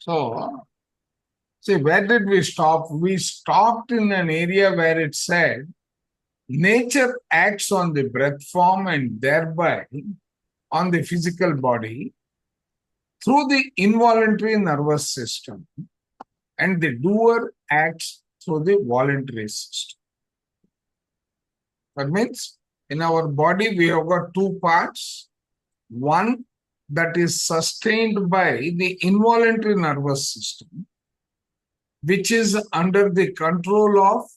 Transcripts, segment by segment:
So, see, where did we stop? We stopped in an area where it said, nature acts on the breath form and thereby on the physical body through the involuntary nervous system, and the doer acts through the voluntary system. That means in our body we have got two parts. One that is sustained by the involuntary nervous system, which is under the control of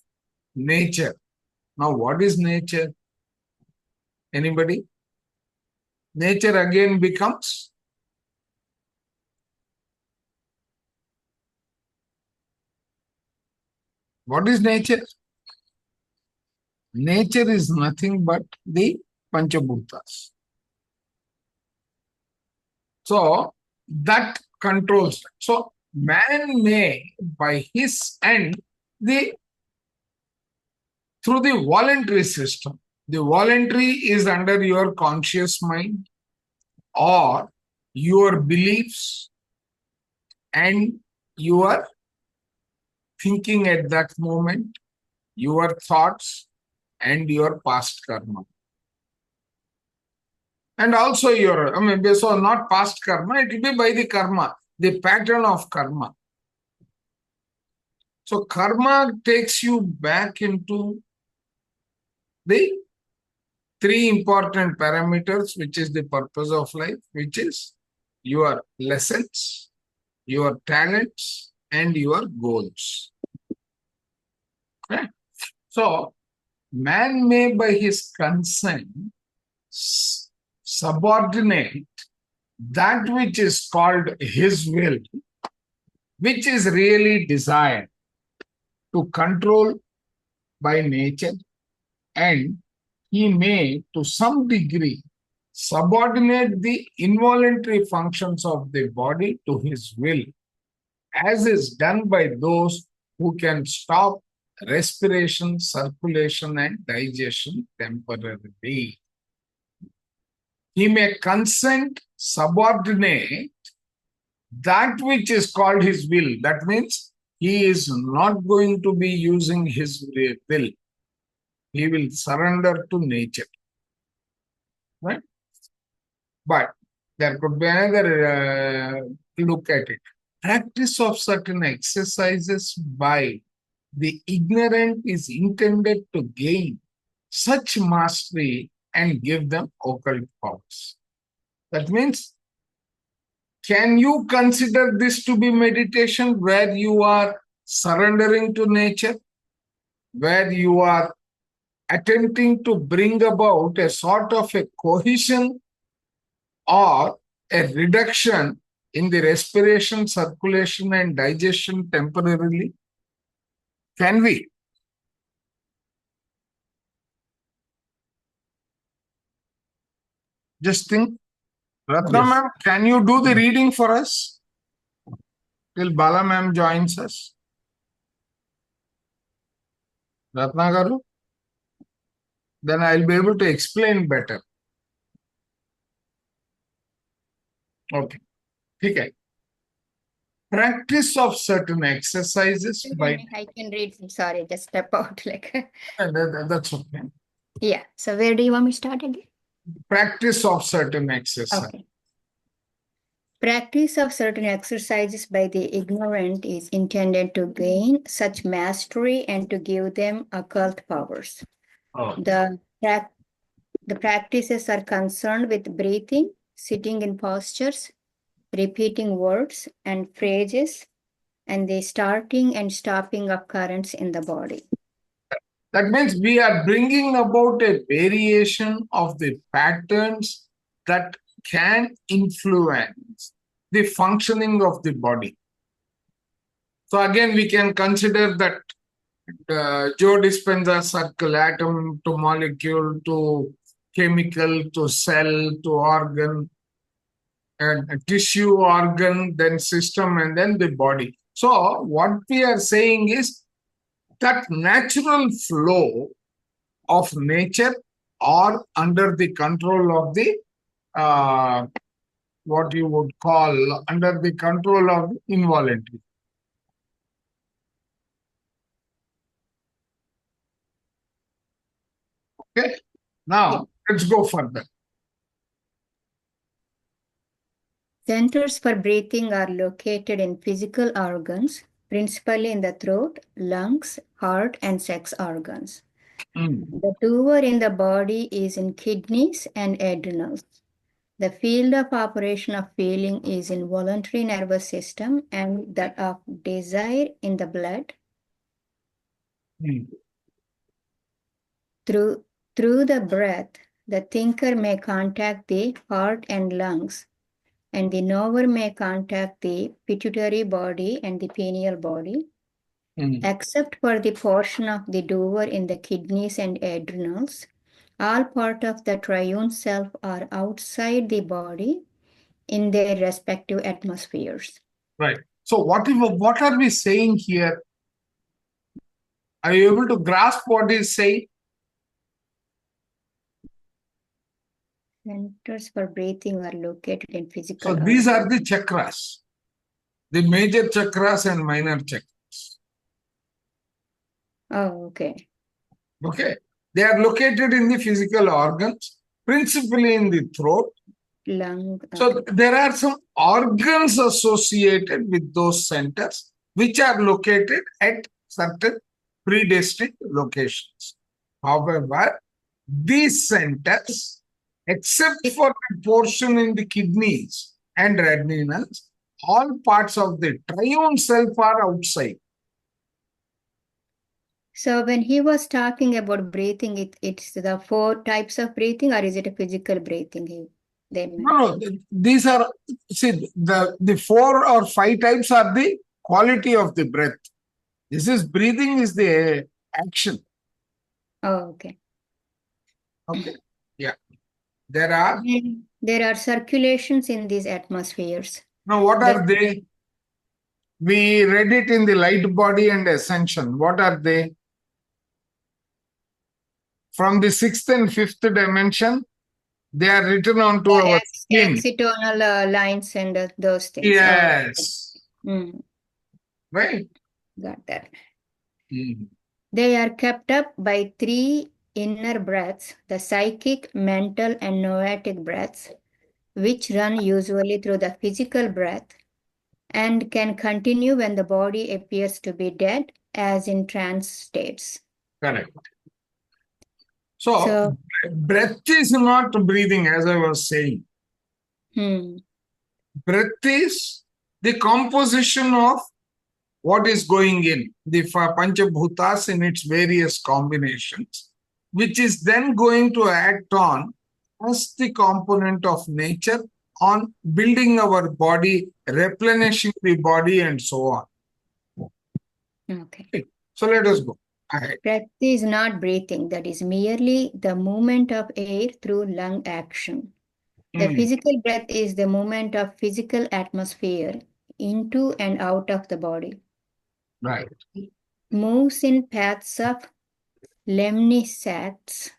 nature. Now, what is nature? Anybody? Nature again becomes what is nature? Nature is nothing but the Panchabhutas. So that controls. So man may, by his end, through the voluntary system. The voluntary is under your conscious mind or your beliefs and your thinking at that moment, your thoughts and your past karma. And also so not past karma, it will be by the karma, the pattern of karma. So karma takes you back into the three important parameters, which is the purpose of life, which is your lessons, your talents, and your goals. Okay? So man may by his consent subordinate that which is called his will, which is really desired, to control by nature, and he may to some degree subordinate the involuntary functions of the body to his will, as is done by those who can stop respiration, circulation, and digestion temporarily. He may consent, subordinate that which is called his will. That means he is not going to be using his will. He will surrender to nature. Right? But there could be another look at it. Practice of certain exercises by the ignorant is intended to gain such mastery and give them occult powers. That means, can you consider this to be meditation where you are surrendering to nature, where you are attempting to bring about a sort of a cohesion or a reduction in the respiration, circulation, and digestion temporarily? Can we? Just think. Ratna Yes. ma'am, can you do the reading for us till Bala ma'am joins us? Ratna garu? Then I'll be able to explain better. Okay. Okay. Practice of certain exercises by... I can read. Sorry, just step out. That's okay. Yeah. So where do you want me to start again? Practice of certain exercises. Okay. Practice of certain exercises by the ignorant is intended to gain such mastery and to give them occult powers. Oh. The practices are concerned with breathing, sitting in postures, repeating words and phrases, and the starting and stopping of currents in the body. That means we are bringing about a variation of the patterns that can influence the functioning of the body. So again, we can consider that Joe Dispenza circle, atom to molecule to chemical to cell to organ, and tissue, organ, then system, and then the body. So what we are saying is that natural flow of nature or under the control of the what you would call under the control of involuntary. Okay, now let's go further. Centers for breathing are located in physical organs, principally in the throat, lungs, heart, and sex organs. The tumor in the body is in kidneys and adrenals. The field of operation of feeling is in voluntary nervous system and that of desire in the blood. Through the breath, the thinker may contact the heart and lungs, and the knower may contact the pituitary body and the pineal body. Except for the portion of the doer in the kidneys and adrenals, all part of the triune self are outside the body in their respective atmospheres. Right. So what are we saying here? Are you able to grasp what he's saying? Centers for breathing are located in physical So these organs. are the chakras, the major chakras and minor chakras. Oh, okay. Okay. They are located in the physical organs, principally in the throat. Lung. So there are some organs associated with those centers, which are located at certain predestined locations. However, these centers, except for the portion in the kidneys and adrenals, all parts of the triune self are outside. So when he was talking about breathing, it's the 4 types of breathing, or is it a physical breathing? No, these are, see, the 4 or 5 types are the quality of the breath. This is breathing is the action. Oh, okay. Okay. Yeah. There are circulations in these atmospheres. Now what are they? We read it in the light body and ascension. What are they? From the 6th and 5th dimension, they are written onto our skin. Excitonal lines and those things. Yes. Right. Got that. They are kept up by 3 inner breaths, the psychic, mental, and noetic breaths, which run usually through the physical breath and can continue when the body appears to be dead, as in trance states. Correct. So breath is not breathing, as I was saying. Breath is the composition of what is going in, the Panchabhutas in its various combinations, which is then going to act on as the component of nature on building our body, replenishing the body, and so on. Okay. So let us go ahead. Breath is not breathing, that is merely the movement of air through lung action. The physical breath is the movement of physical atmosphere into and out of the body. Right. Moves in paths of Lemniscat's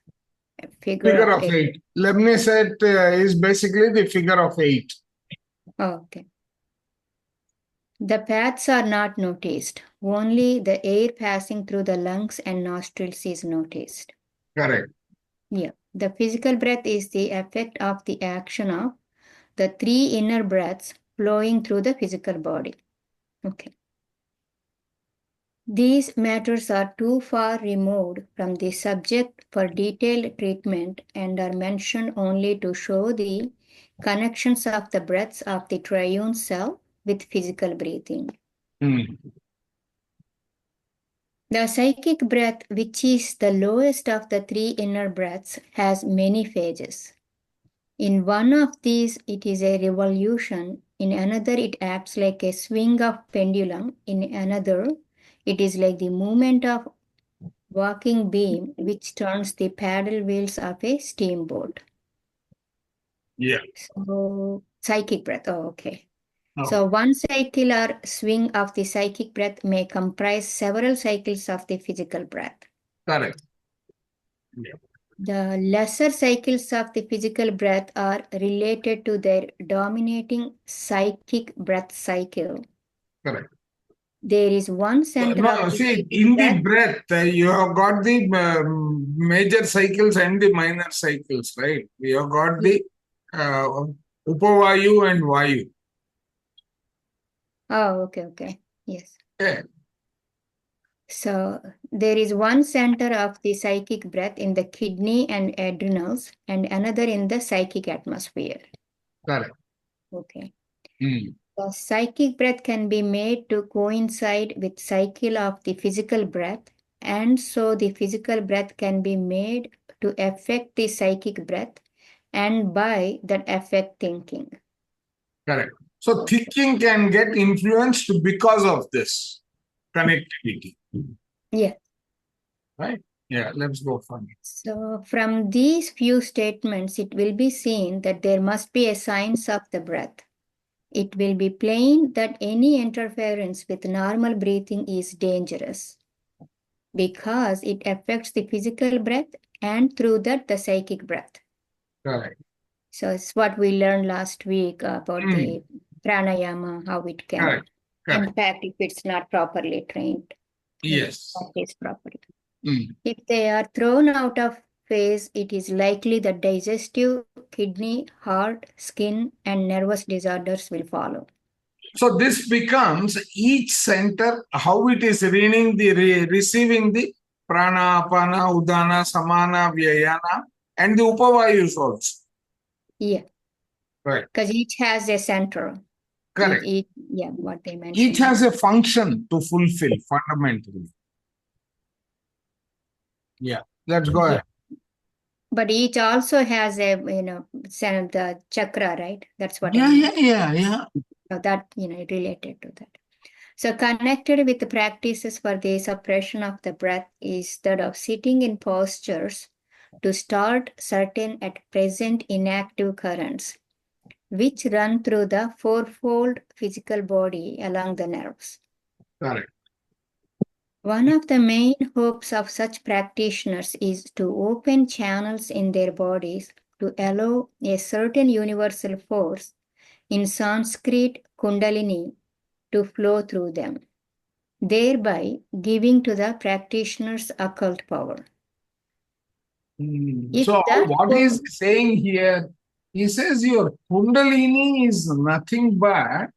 figure of 8. Lemniscat is basically the figure of 8. Okay. The paths are not noticed. Only the air passing through the lungs and nostrils is noticed. Correct. Yeah. The physical breath is the effect of the action of the 3 inner breaths flowing through the physical body. Okay. These matters are too far removed from the subject for detailed treatment and are mentioned only to show the connections of the breaths of the triune self with physical breathing. The psychic breath, which is the lowest of the 3 inner breaths, has many phases. In one of these, it is a revolution. In another, it acts like a swing of pendulum. In another, it is like the movement of walking beam, which turns the paddle wheels of a steamboat. Yeah. So, psychic breath. Oh, okay. So one cycle or swing of the psychic breath may comprise several cycles of the physical breath. Correct. Yeah. The lesser cycles of the physical breath are related to their dominating psychic breath cycle. Correct. There is one center No, of the see, psychic in the breath. breath, you have got the major cycles and the minor cycles, right? You have got the uh, Upavayu and Vayu. Oh, okay. Yes. Yeah, So there is one center of the psychic breath in the kidney and adrenals and another in the psychic atmosphere. correct. Okay. Mm. The psychic breath can be made to coincide with cycle of the physical breath, and so the physical breath can be made to affect the psychic breath, and by that affect thinking. Correct. So thinking can get influenced because of this connectivity. Yeah. Right? Yeah, let's go from it. So from these few statements, it will be seen that there must be a science of the breath. It will be plain that any interference with normal breathing is dangerous because it affects the physical breath and through that the psychic breath. Correct. So it's what we learned last week about the pranayama, how it can Correct. Correct. impact if it's not properly trained. Yes. Practiced properly. Mm. If they are thrown out of phase, it is likely that digestive, kidney, heart, skin, and nervous disorders will follow. So this becomes each center, how it is receiving the prana, apana, udana, samana, vyayana, and the upavayus also. Yeah. Right. Because each has a center. Correct. What they mentioned. Each has a function to fulfill fundamentally. Yeah. Let's go ahead. But each also has a, the chakra, right? That's what Yeah. So that, related to that. So connected with the practices for the suppression of the breath is that of sitting in postures to start certain at present inactive currents, which run through the fourfold physical body along the nerves. Correct. One of the main hopes of such practitioners is to open channels in their bodies to allow a certain universal force, in Sanskrit Kundalini, to flow through them, thereby giving to the practitioners occult power. So what he's saying here, he says your Kundalini is nothing but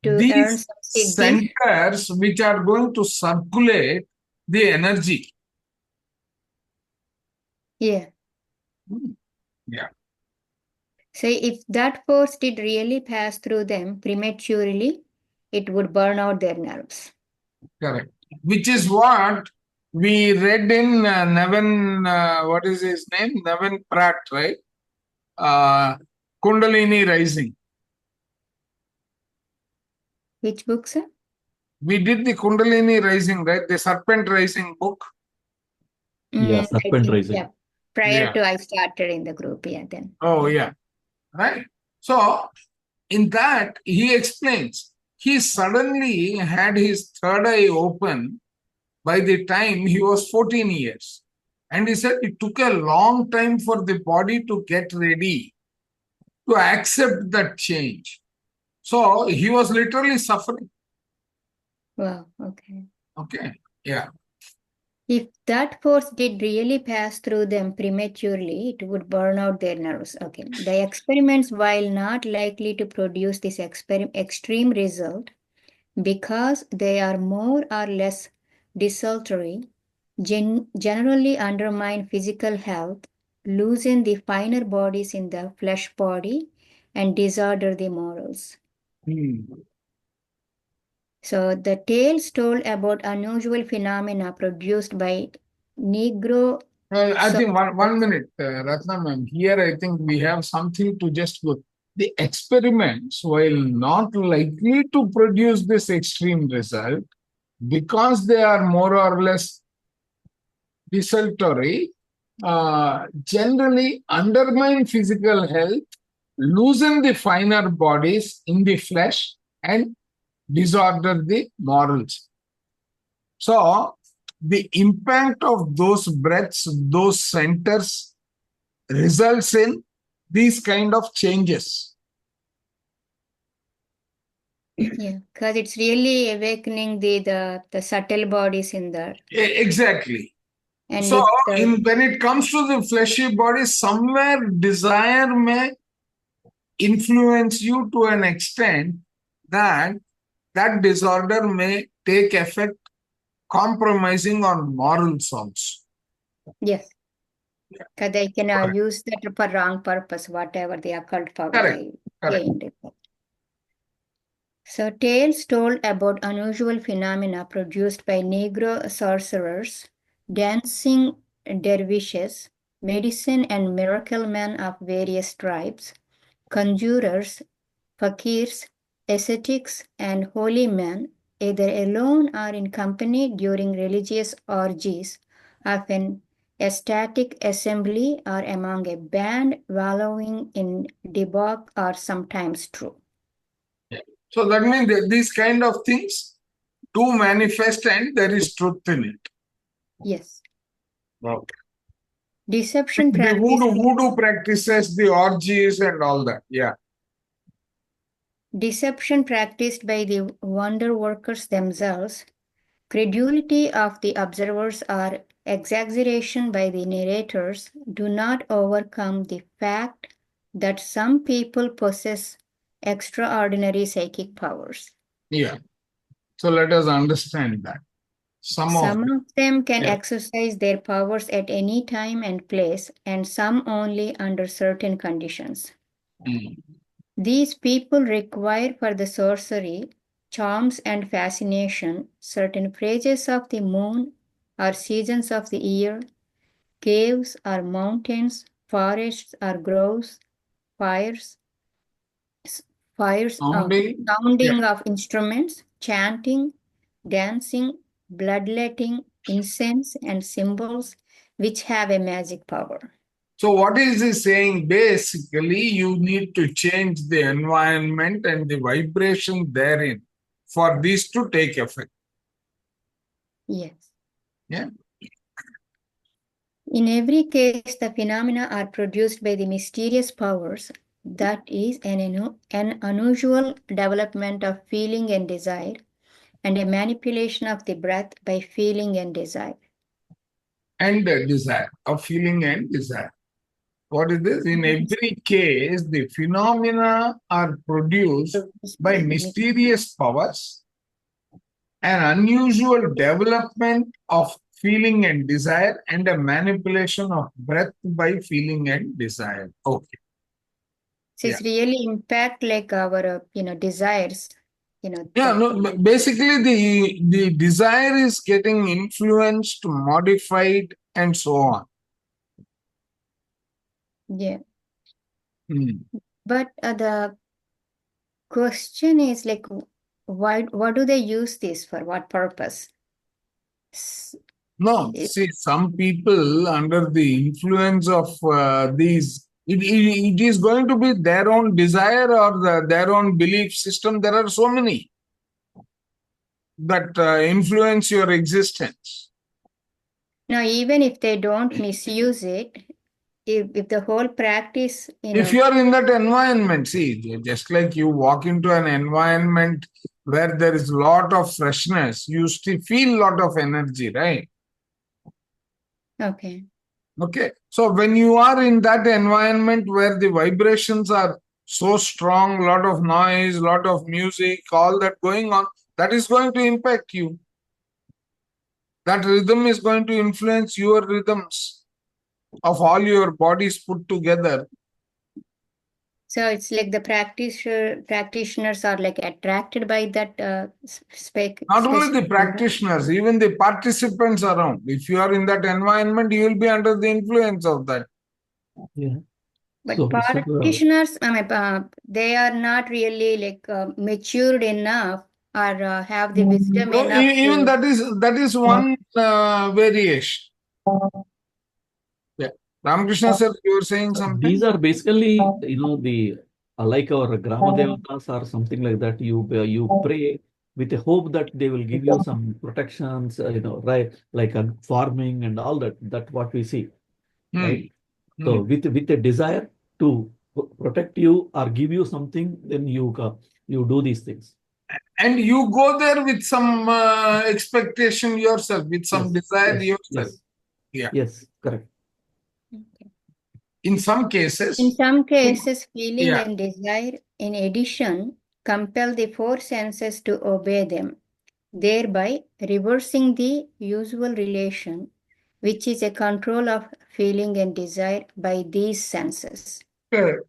these centers which are going to circulate the energy. Yeah. Yeah. So if that force did really pass through them prematurely, it would burn out their nerves. Correct. Which is what we read in Nevin, what is his name? Nevin Pratt, right? Kundalini Rising. Which book, sir? We did the Kundalini Rising, right? The Serpent Rising book. Yeah, Serpent Rising. Yeah. Prior to I started in the group, then. Oh, yeah. Right. So, in that, he explains, he suddenly had his third eye open by the time he was 14 years. And he said it took a long time for the body to get ready to accept that change. So he was literally suffering. Wow, okay. Okay, yeah. If that force did really pass through them prematurely, it would burn out their nerves. Okay. The experiments, while not likely to produce this extreme result, because they are more or less desultory, generally undermine physical health, loosen the finer bodies in the flesh body, and disorder the morals. So the tales told about unusual phenomena produced by Negro. I think one minute, Ratna ma'am. Here I think we have something to just go. The experiments, while not likely to produce this extreme result, because they are more or less desultory, generally undermine physical health, loosen the finer bodies in the flesh, and disorder the morals. So, the impact of those breaths, those centers, results in these kind of changes. Yeah, because it's really awakening the subtle bodies in there. Exactly. And So, if when it comes to the fleshy body, somewhere desire may influence you to an extent that that disorder may take effect, compromising on morals also. yes, because they can use that for wrong purpose, whatever the occult power Correct. they Correct. gained. So tales told about unusual phenomena produced by Negro sorcerers, dancing dervishes, medicine and miracle men of various tribes, conjurers, fakirs, ascetics, and holy men, either alone or in company during religious orgies of an ecstatic assembly or among a band wallowing in debauch are sometimes true. So that means that these kind of things do manifest and there is truth in it. Yes. Okay. Deception The practice. voodoo practices, the orgies and all that. Yeah. Deception practiced by the wonder workers themselves, credulity of the observers, or exaggeration by the narrators do not overcome the fact that some people possess extraordinary psychic powers. Yeah. So let us understand that. Some of them can Yeah. exercise their powers at any time and place, and some only under certain conditions. These people require for the sorcery, charms and fascination, certain phases of the moon or seasons of the year, caves or mountains, forests or groves, fires, sounding of instruments, chanting, dancing, bloodletting, incense, and symbols which have a magic power. So what is he saying? Basically, you need to change the environment and the vibration therein for these to take effect. Yes. Yeah. In every case, the phenomena are produced by the mysterious powers, that is, an unusual development of feeling and desire, and a manipulation of the breath by feeling and desire. And desire, of feeling and desire. What is this? In every case, the phenomena are produced by mysterious powers, an unusual development of feeling and desire, and a manipulation of breath by feeling and desire. Okay. So it's really impact like our, desires, Yeah, no, basically the desire is getting influenced, modified, and so on. Yeah. But the question is like, what do they use this for? What purpose? No, see, some people under the influence of these, it is going to be their own desire or their own belief system. There are so many that influence your existence. Now, even if they don't misuse it, if the whole practice, If you are in that environment, see, just like you walk into an environment where there is a lot of freshness, you still feel a lot of energy, right? Okay. Okay. So when you are in that environment where the vibrations are so strong, a lot of noise, a lot of music, all that going on, that is going to impact you. That rhythm is going to influence your rhythms of all your bodies put together. So it's like the practitioners are like attracted by that Not only the practitioners, even the participants around. If you are in that environment, you will be under the influence of that. Yeah. But So, practitioners, they are not really like matured enough or have the wisdom No, enough. even that is one variation. Yeah, Ramakrishna sir, you were saying something. These are basically, the like our Grama Devatas or something like that. You pray with the hope that they will give you some protections, right, like farming and all that. That's what we see, right? So with a desire to protect you or give you something, then you do these things. And you go there with some expectation yourself, with some desire yourself. Yeah. Yes, correct. Okay. In some cases. In some cases, feeling Yeah. and desire, in addition, compel the four senses to obey them, thereby reversing the usual relation, which is a control of feeling and desire by these senses. Correct.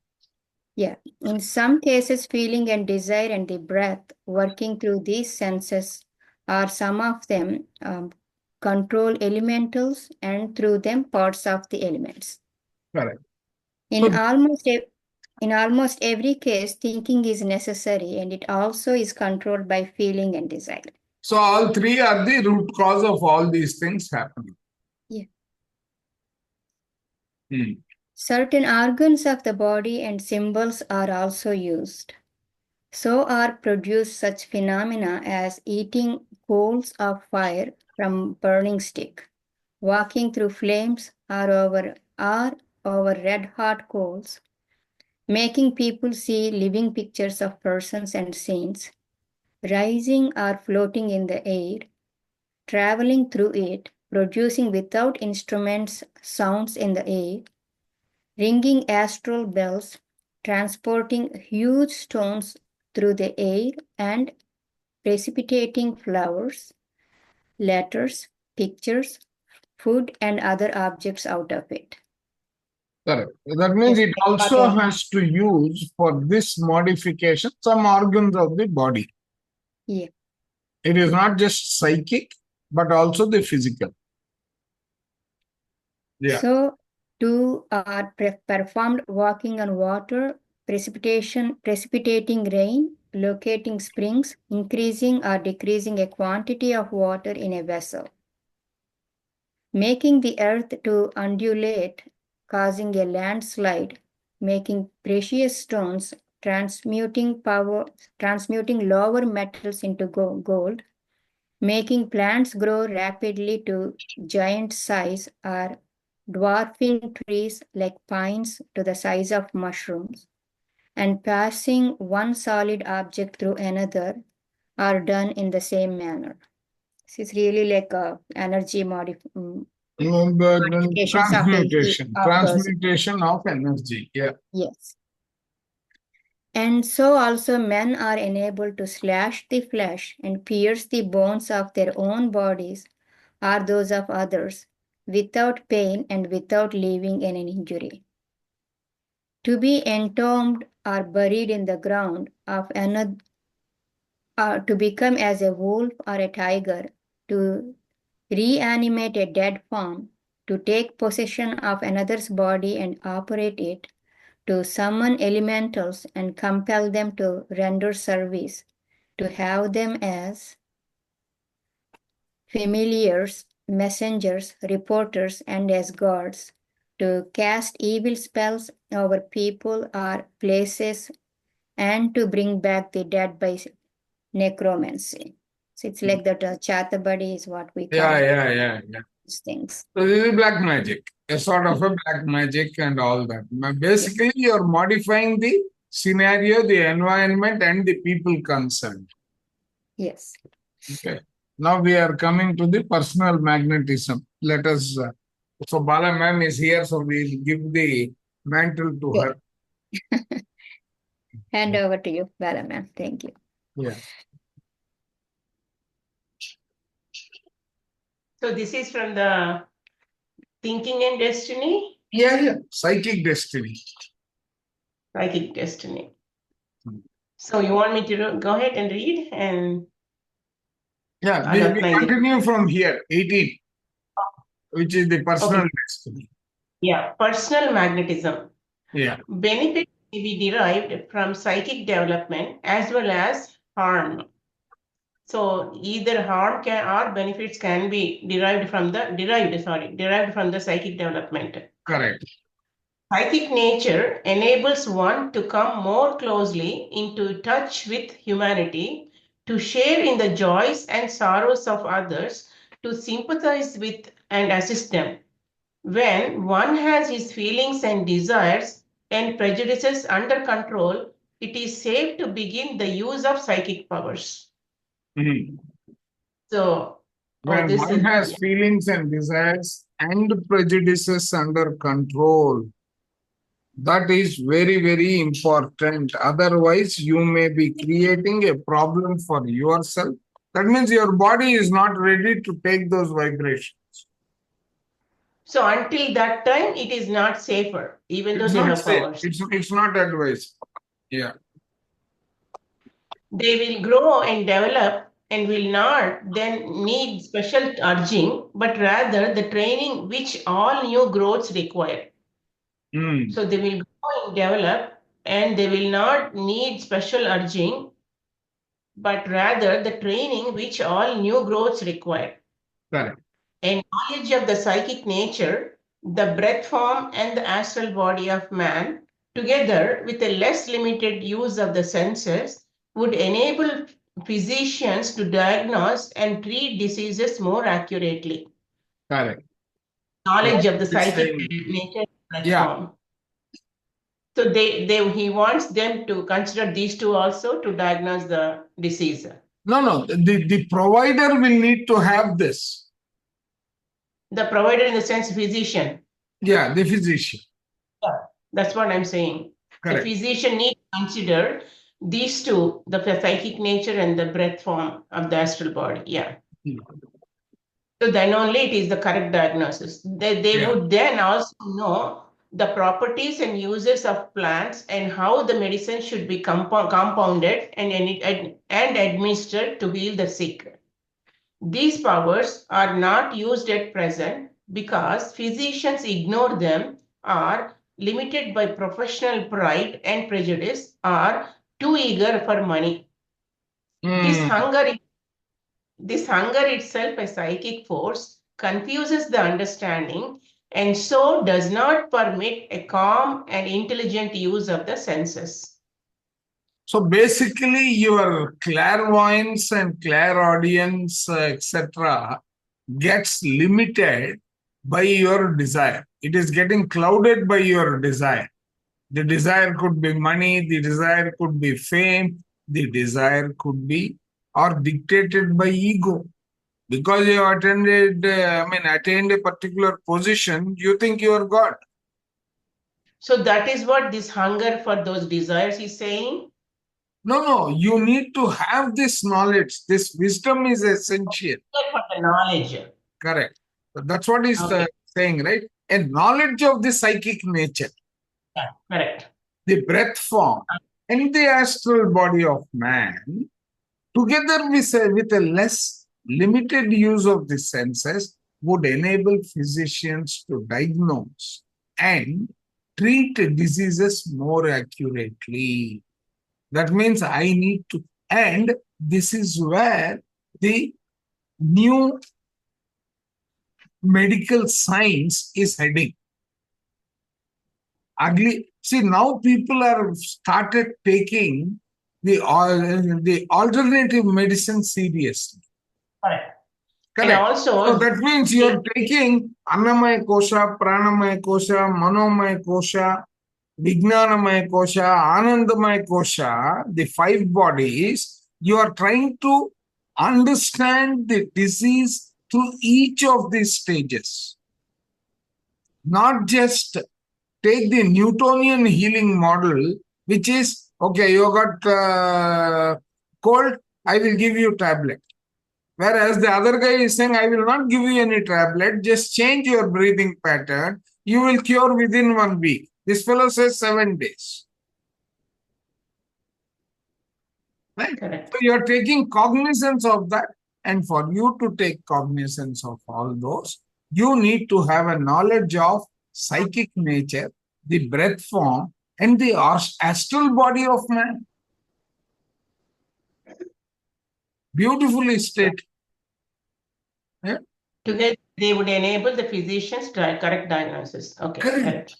Yeah, in some cases, feeling and desire and the breath working through these senses are some of them control elementals and through them parts of the elements. Correct. In almost every case, thinking is necessary and it also is controlled by feeling and desire. So all three are the root cause of all these things happening. Yeah. Hmm. Certain organs of the body and symbols are also used. So are produced such phenomena as eating coals of fire from burning stick, walking through flames or over red-hot coals, making people see living pictures of persons and scenes, rising or floating in the air, traveling through it, producing without instruments sounds in the air, ringing astral bells, transporting huge stones through the air, and precipitating flowers, letters, pictures, food, and other objects out of it. Correct. That means Yes, it also okay. has to use for this modification some organs of the body. Yeah. It is not just psychic, but also the physical. Yeah. So, two are performed walking on water, precipitating rain, locating springs, increasing or decreasing a quantity of water in a vessel, making the earth to undulate, causing a landslide, making precious stones, transmuting lower metals into gold, making plants grow rapidly to giant size or dwarfing trees like pines to the size of mushrooms, and passing one solid object through another are done in the same manner. This is really like a energy modifications of Transmutation of energy. Yeah. Yes. And so also men are enabled to slash the flesh and pierce the bones of their own bodies or those of others without pain and without leaving any injury. To be entombed or buried in the ground of another, to become as a wolf or a tiger, to reanimate a dead form, to take possession of another's body and operate it, to summon elementals and compel them to render service, to have them as familiars, messengers, reporters, and as gods, to cast evil spells over people or places, and to bring back the dead by necromancy. So it's like that Chatabadi is what we call Yeah. these things. So this is black magic, a sort of a black magic and all that. Basically, you're modifying the scenario, the environment, and the people concerned. Yes. Okay. Now we are coming to the personal magnetism. Let us. So Bala ma'am is here, so we'll give the mantle to her. Hand over to you, Bala ma'am. Thank you. Yeah. So this is from the Thinking and Destiny? Yeah. Psychic destiny. Psychic Destiny. Hmm. So you want me to go ahead and read? And Yeah, we continue from here, 18, which is the personal destiny. Yeah, personal magnetism. Yeah. Benefit may be derived from psychic development as well as harm. So either harm or benefits can be derived from the psychic development. Correct. Psychic nature enables one to come more closely into touch with humanity to share in the joys and sorrows of others, to sympathize with and assist them. When one has his feelings and desires and prejudices under control, it is safe to begin the use of psychic powers. Hmm. So, When this one is has feelings and desires and prejudices under control, that is very, very important. Otherwise, you may be creating a problem for yourself. That means your body is not ready to take those vibrations. so until that time, it is not safer, even though It's they not have safe. powers. It's not advised. Yeah. They will grow and develop and will not then need special urging, but rather the training which all new growths require. Hmm. So they will grow and develop and they will not need special urging, but rather the training which all new growths require. Correct. And knowledge of the psychic nature, the breath form, and the astral body of man, together with a less limited use of the senses, would enable physicians to diagnose and treat diseases more accurately. Correct. Knowledge of the He's psychic saying- nature, breath Yeah. form. So he wants them to consider these two also to diagnose the disease. No. The provider will need to have this. The provider in the sense physician. Yeah, the physician. That's what I'm saying. Correct. The physician need to consider these two, the psychic nature and the breath form of the astral body. Yeah. Hmm. So then only it is the correct diagnosis. They Yeah. would then also know the properties and uses of plants and how the medicine should be compounded and administered to heal the sick. These powers are not used at present because physicians ignore them, are limited by professional pride and prejudice, are too eager for money. This hunger itself, a psychic force, confuses the understanding and so does not permit a calm and intelligent use of the senses. So basically, your clairvoyance and clairaudience, etc., gets limited by your desire. It is getting clouded by your desire. The desire could be money, the desire could be fame, the desire could be or dictated by ego. Because you attained a particular position, you think you are God. So that is what this hunger for those desires is saying. No, you need to have this knowledge. This wisdom is essential. For the knowledge. Correct. So that's what he's saying, right? A knowledge of the psychic nature, Yeah, correct. the breath form, and the astral body of man, together with a less limited use of the senses, would enable physicians to diagnose and treat diseases more accurately. That means I need to, and this is where the new medical science is heading. See, now people are started taking the alternative medicine seriously. Correct. Correct. And also, so that means you are taking Annamaya Kosha, Pranamaya Kosha, Manomaya Kosha, Vijnanamaya Kosha, Anandamaya Kosha, the 5 bodies. You are trying to understand the disease through each of these stages. Not just take the Newtonian healing model, which is, okay, you got cold, I will give you tablet. Whereas the other guy is saying, I will not give you any tablet, just change your breathing pattern. You will cure within 1 week. This fellow says 7 days. Right? correct. So you are taking cognizance of that. And for you to take cognizance of all those, you need to have a knowledge of psychic nature, the breath form, and the astral body of man. Beautifully stated. Yeah? Together, they would enable the physicians to correct diagnosis. Okay, Correct.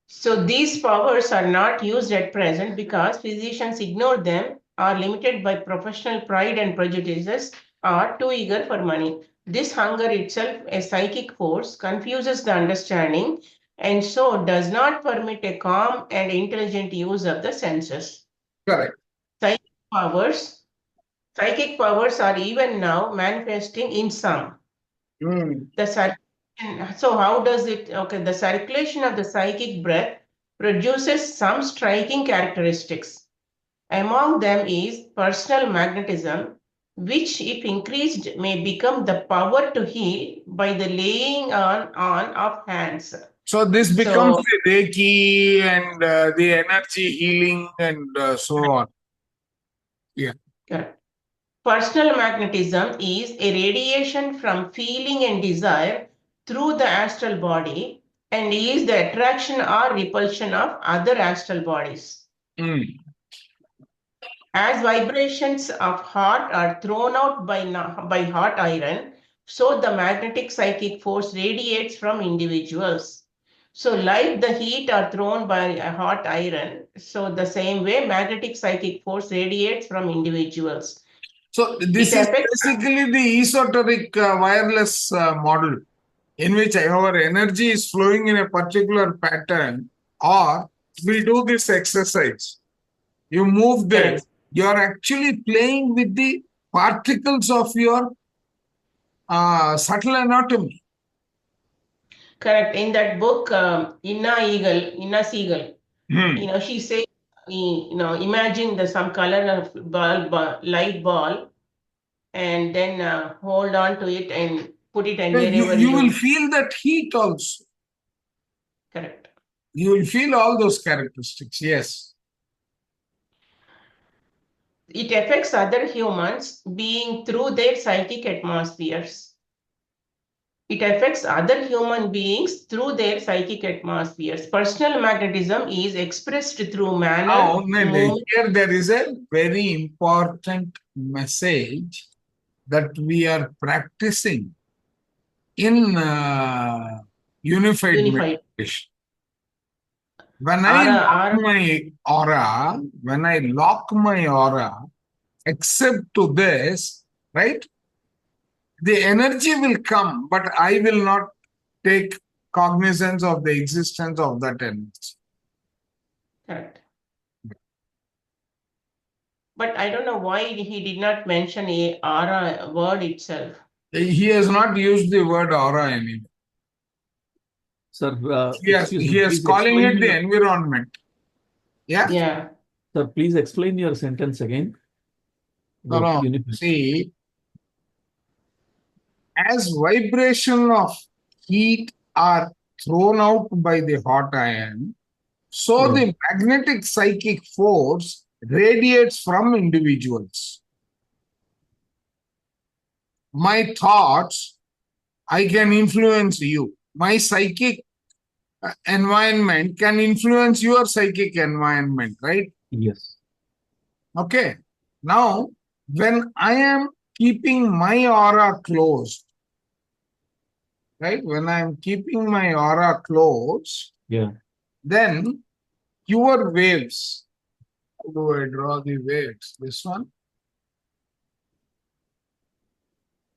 So these powers are not used at present because physicians ignore them are limited by professional pride and prejudices, are too eager for money. This hunger itself, a psychic force, confuses the understanding and so does not permit a calm and intelligent use of the senses. Correct. Psychic powers, psychic powers are even now manifesting in some. The circulation, so how does it, okay, the circulation of the psychic breath produces some striking characteristics. Among them is personal magnetism, which, if increased, may become the power to heal by the laying on of hands. So this becomes So, the Reiki and the energy healing and so on. correct. Personal magnetism is a radiation from feeling and desire through the astral body and is the attraction or repulsion of other astral bodies. As vibrations of heart are thrown out by hot iron, so the magnetic psychic force radiates from individuals. So like the heat are thrown by a hot iron, so the same way magnetic psychic force radiates from individuals. So this It is affects basically the esoteric wireless model in which our energy is flowing in a particular pattern, or we do this exercise. You move this, correct. you are actually playing with the particles of your subtle anatomy. Correct. In that book, Inna Seagull, she says, imagine some color of light ball, and then hold on to it and put it and wherever You will feel that heat also. Correct. You will feel all those characteristics, yes. It affects other humans being through their psychic atmospheres. It affects other human beings through their psychic atmospheres. Personal magnetism is expressed through manner. Here there is a very important message that we are practicing in unified meditation. When I lock my aura, except to this, right? The energy will come, but I will not take cognizance of the existence of that energy. Correct. But I don't know why he did not mention a aura word itself. He has not used the word aura anyway. Sir, he is calling it the environment. Yeah? Yeah. Sir, please explain your sentence again. No. See, as vibration of heat are thrown out by the hot iron, so the magnetic psychic force radiates from individuals. My thoughts, I can influence you. My psychic environment can influence your psychic environment, right? Yes. Okay. Now, when I am keeping my aura closed, right? When I am keeping my aura closed, then your waves, how do I draw the waves? This one?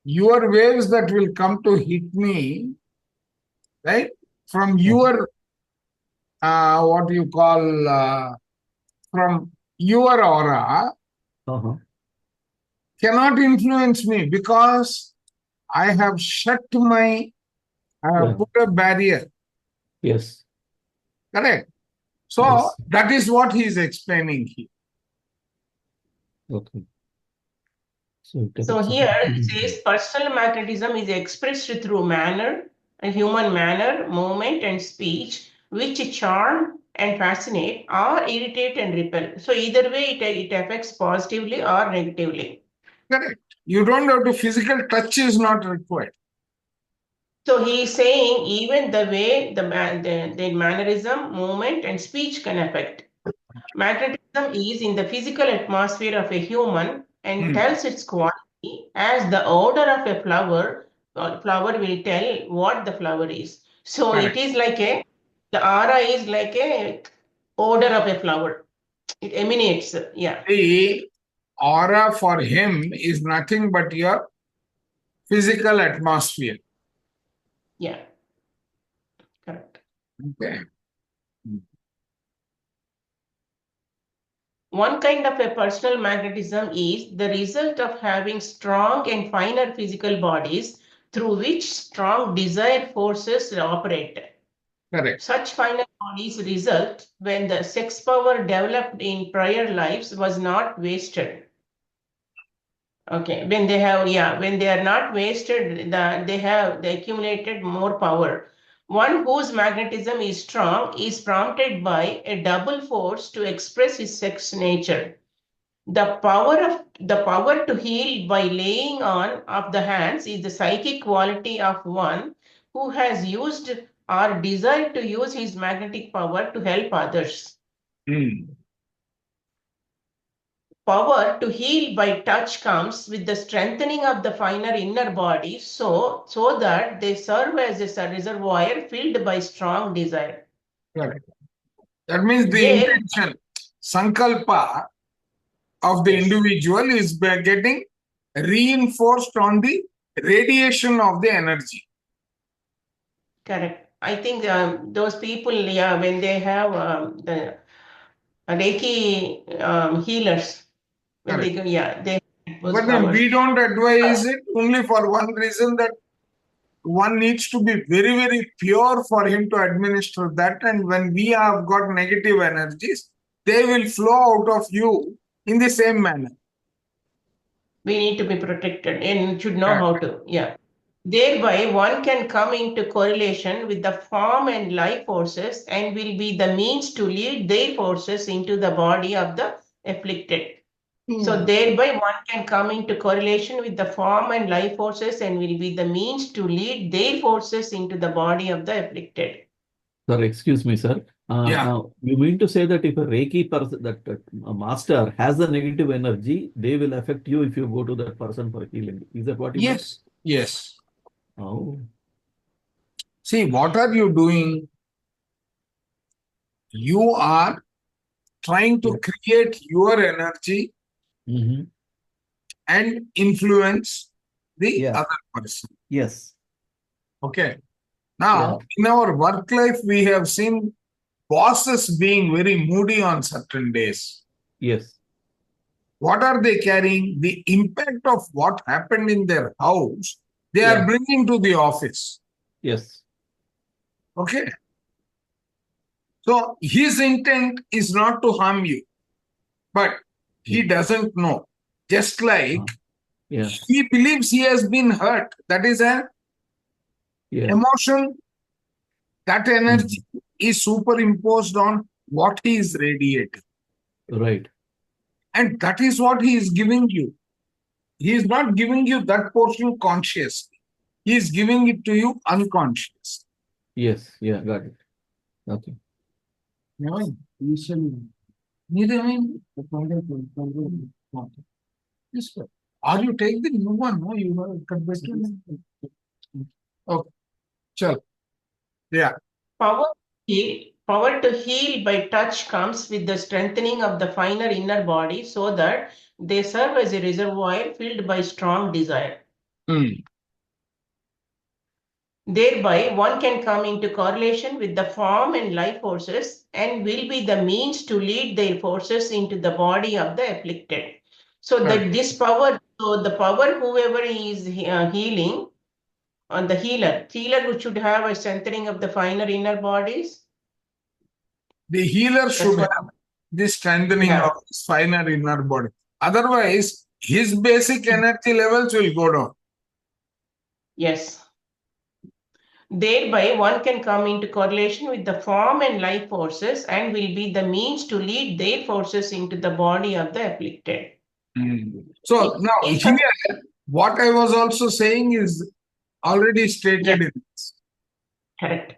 Your waves that will come to hit me, right? From your, what you call, from your aura, cannot influence me because I have shut my, I have put a barrier. Yes. Correct. So that is what he is explaining here. Okay. So here it says personal magnetism is expressed through manner, a human manner, movement, and speech, which charm and fascinate or irritate and repel. So either way, it affects positively or negatively. Correct. You don't have to, physical touch is not required. So he is saying even the way the mannerism, movement, and speech can affect. Magnetism is in the physical atmosphere of a human and tells its quality, as the odor of a flower will tell what the flower is. So it is like the aura is like a odor of a flower. It emanates, See, aura for him is nothing but your physical atmosphere. Yeah. Correct. Okay. One kind of a personal magnetism is the result of having strong and finer physical bodies through which strong desire forces operate. Correct. Such finer bodies result when the sex power developed in prior lives was not wasted. Okay, when they have, when they are not wasted, they accumulated more power. One whose magnetism is strong is prompted by a double force to express his sex nature. The power to heal by laying on of the hands is the psychic quality of one who has used or desired to use his magnetic power to help others. Hmm. Power to heal by touch comes with the strengthening of the finer inner body so that they serve as a reservoir filled by strong desire. Correct. That means the There, intention, sankalpa of the Yes. individual is getting reinforced on the radiation of the energy. correct. I think those people, when they have the Reiki healers, when they Correct. go, they those But then powers. we don't advise it only for one reason, that one needs to be very, very pure for him to administer that. And when we have got negative energies, they will flow out of you in the same manner. We need to be protected and should know how to, Thereby, one can come into correlation with the form and life forces and will be the means to lead their forces into the body of the afflicted. So thereby one can come into correlation with the form and life forces and will be the means to lead their forces into the body of the afflicted. Sir, excuse me, sir. Yeah. You mean to say that if a Reiki person, that a master has a negative energy, they will affect you if you go to that person for healing? Is that what you mean? Yes. Yes. Oh, See, what are you doing? You are trying to create your energy mhm. and influence the Yeah. other person. Yes. Okay. Now, in our work life, we have seen bosses being very moody on certain days. Yes. What are they carrying? The impact of what happened in their house, they are bringing to the office. Yes. Okay. So his intent is not to harm you, but he doesn't know. Just like Yeah. he believes he has been hurt. That is an Yeah. emotion. That energy is superimposed on what he is radiating. Right. And that is what he is giving you. He is not giving you that portion consciously. He is giving it to you unconscious. Yes. Yeah. Got it. Okay. Are you take the new one? No, you have cut better. Okay. Chal. Yeah. Power to heal by touch comes with the strengthening of the finer inner body so that they serve as a reservoir filled by strong desire. Thereby, one can come into correlation with the form and life forces and will be the means to lead their forces into the body of the afflicted. So that this power, so the power whoever is healing, on the healer who should have a strengthening of the finer inner bodies. The healer should have the strengthening of his finer inner body. Otherwise, his basic energy levels will go down. Yes. Thereby, one can come into correlation with the form and life forces and will be the means to lead their forces into the body of the afflicted. So now here, what I was also saying is already stated in this. Correct.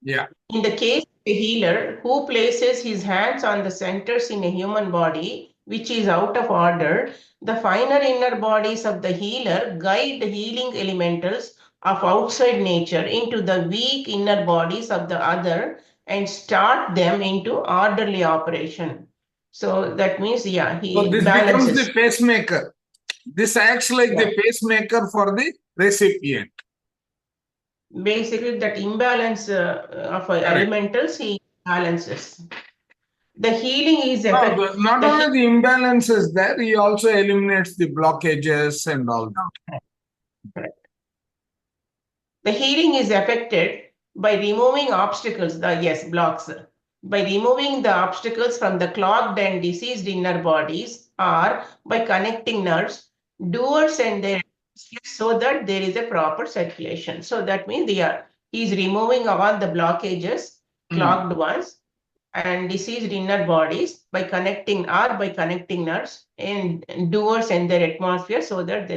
Yeah. In the case of a healer who places his hands on the centers in a human body, which is out of order, the finer inner bodies of the healer guide the healing elementals of outside nature into the weak inner bodies of the other and start them into orderly operation. So that means, yeah, he So this becomes balances. the pacemaker. This acts like Yeah. the pacemaker for the recipient. Basically, that imbalance of elementals, he balances. The healing is No, effective. not only the imbalance is there, he also eliminates the blockages and all that. Correct. The healing is affected by removing obstacles, blocks. By removing the obstacles from the clogged and diseased inner bodies, or by connecting nerves, doers and their so that there is a proper circulation. So that means he is removing all the blockages, clogged ones, and diseased inner bodies by connecting nerves and doers and their atmosphere, so that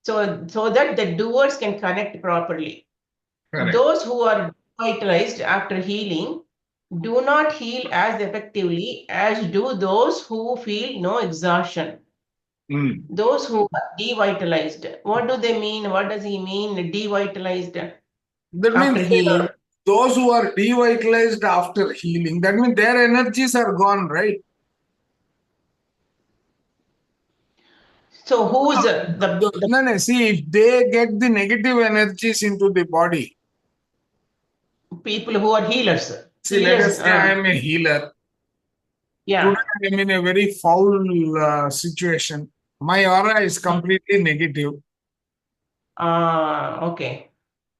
so that the doers can connect properly. Correct. Those who are vitalized after healing do not heal as effectively as do those who feel no exhaustion. Those who are devitalized, what do they mean? What does he mean, devitalized? That After means healing. those who are devitalized after healing, that means their energies are gone, right? So who is No, see, if they get the negative energies into the body. People who are healers. See, let us say I am a healer. Yeah. Today I am in a very foul situation. My aura is completely negative. Okay.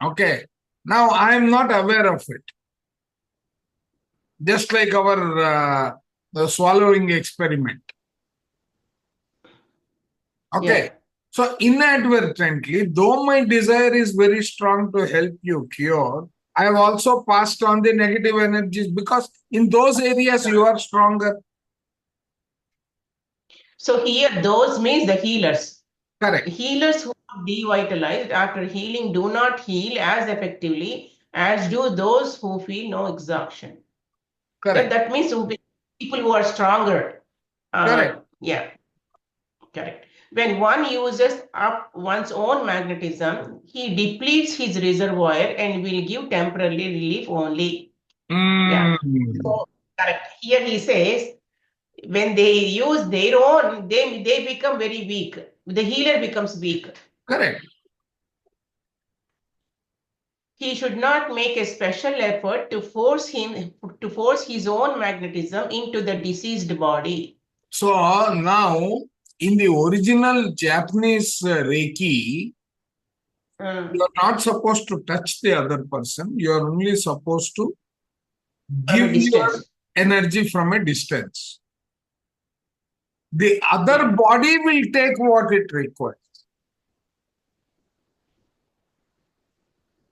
Okay. Now I am not aware of it. Just like our the swallowing experiment. Okay. Yeah. So inadvertently, though my desire is very strong to help you cure, I have also passed on the negative energies because in those areas you are stronger. So here, those means the healers. Correct. Healers who are devitalized after healing do not heal as effectively as do those who feel no exhaustion. Correct. That means people who are stronger. Correct. Yeah. Correct. When one uses up one's own magnetism, he depletes his reservoir and will give temporary relief only. Yeah. So, correct. Here he says, when they use their own, they become very weak. The healer becomes weak. Correct. He should not make a special effort to force his own magnetism into the diseased body. So now, in the original Japanese Reiki, you are not supposed to touch the other person. You are only supposed to give your energy from a distance. The other body will take what it requires.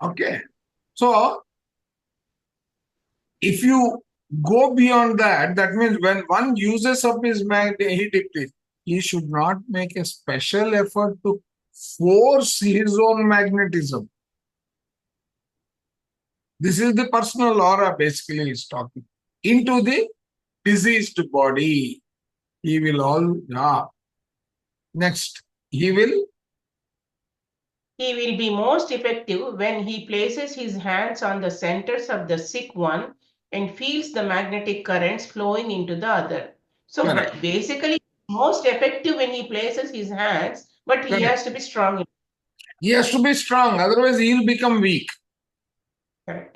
Okay. So, if you go beyond that, that means when one uses up his magnetic, he should not make a special effort to force his own magnetism. This is the personal aura basically he's talking. Into the diseased body. He will next, he will be most effective when he places his hands on the centers of the sick one and feels the magnetic currents flowing into the other. So basically, most effective when he places his hands, but he has to be strong. He has to be strong, otherwise he'll become weak. Correct.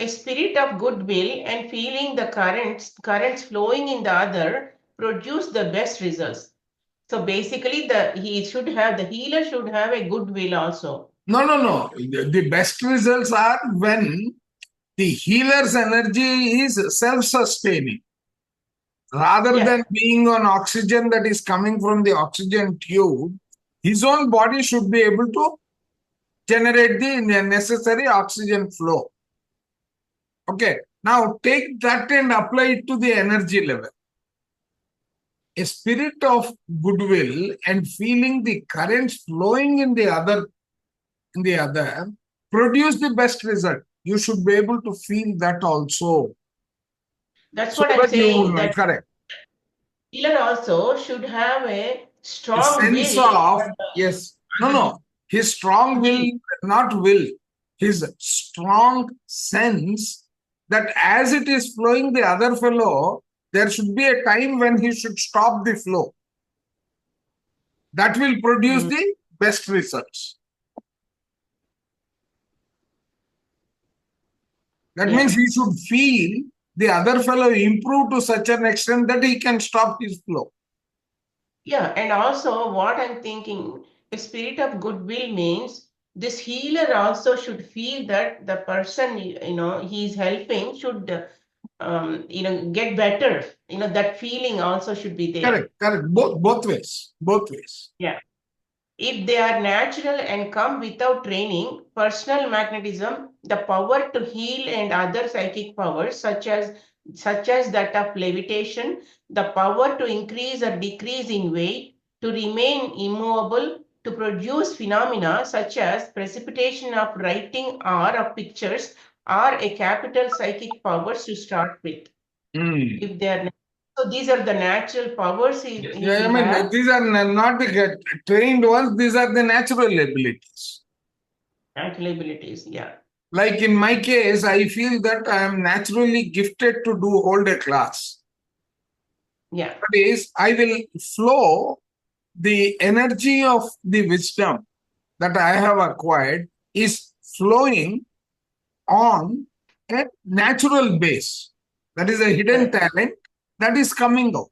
A spirit of goodwill and feeling the currents flowing in the other produce the best results. So basically, the healer should have a goodwill also. No. The best results are when the healer's energy is self-sustaining. Rather than being on oxygen that is coming from the oxygen tube, his own body should be able to generate the necessary oxygen flow. Okay. Now take that and apply it to the energy level. A spirit of goodwill and feeling the currents flowing in the other produce the best result. You should be able to feel that also. That's what I'm saying. That correct. Healer also should have a strong sense will. Of yes. No. His strong will, not will. His strong sense that as it is flowing, the other fellow there should be a time when he should stop the flow. That will produce the best results. That Yeah. means he should feel the other fellow improve to such an extent that he can stop his flow. Yeah, and also what I'm thinking, a spirit of goodwill means this healer also should feel that the person, he's helping should, get better. That feeling also should be there. Correct. Both ways. Yeah. If they are natural and come without training, personal magnetism, the power to heal and other psychic powers such as that of levitation, the power to increase or decrease in weight, to remain immovable, to produce phenomena such as precipitation of writing or of pictures, are a capital psychic powers to start with. If they are so these are the natural powers he Yeah, I will mean, have. these are not the trained ones, these are the natural abilities. Natural abilities, yeah. Like in my case, I feel that I am naturally gifted to hold a class. Yeah. That is, I will flow the energy of the wisdom that I have acquired is flowing on a natural base. That is a hidden talent that is coming out.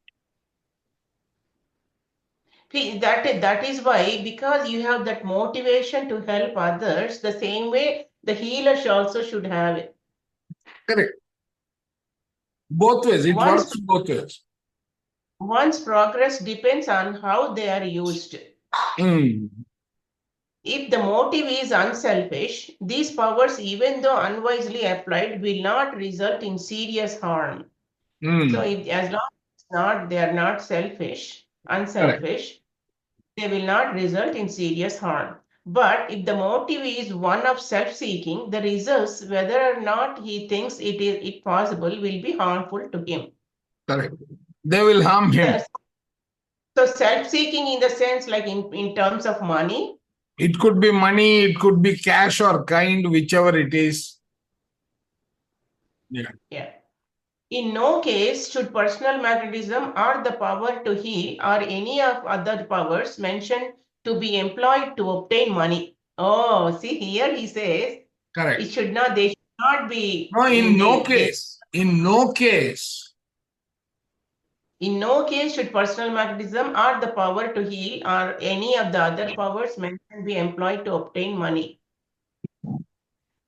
See, that is why, because you have that motivation to help others, the same way the healer also should have it. Correct. Both ways. It works both ways. One's progress depends on how they are used. If the motive is unselfish, these powers, even though unwisely applied, will not result in serious harm. So as long as they are not unselfish, they will not result in serious harm. But if the motive is one of self-seeking, the results, whether or not he thinks it possible, will be harmful to him. Correct. They will harm him. So self-seeking in the sense like in terms of money? It could be money, it could be cash or kind, whichever it is. Yeah. In no case should personal magnetism or the power to heal or any of other powers mentioned to be employed to obtain money. Oh, see here he says, correct. They should not be. No, in no case. In no case should personal magnetism or the power to heal or any of the other powers mentioned be employed to obtain money.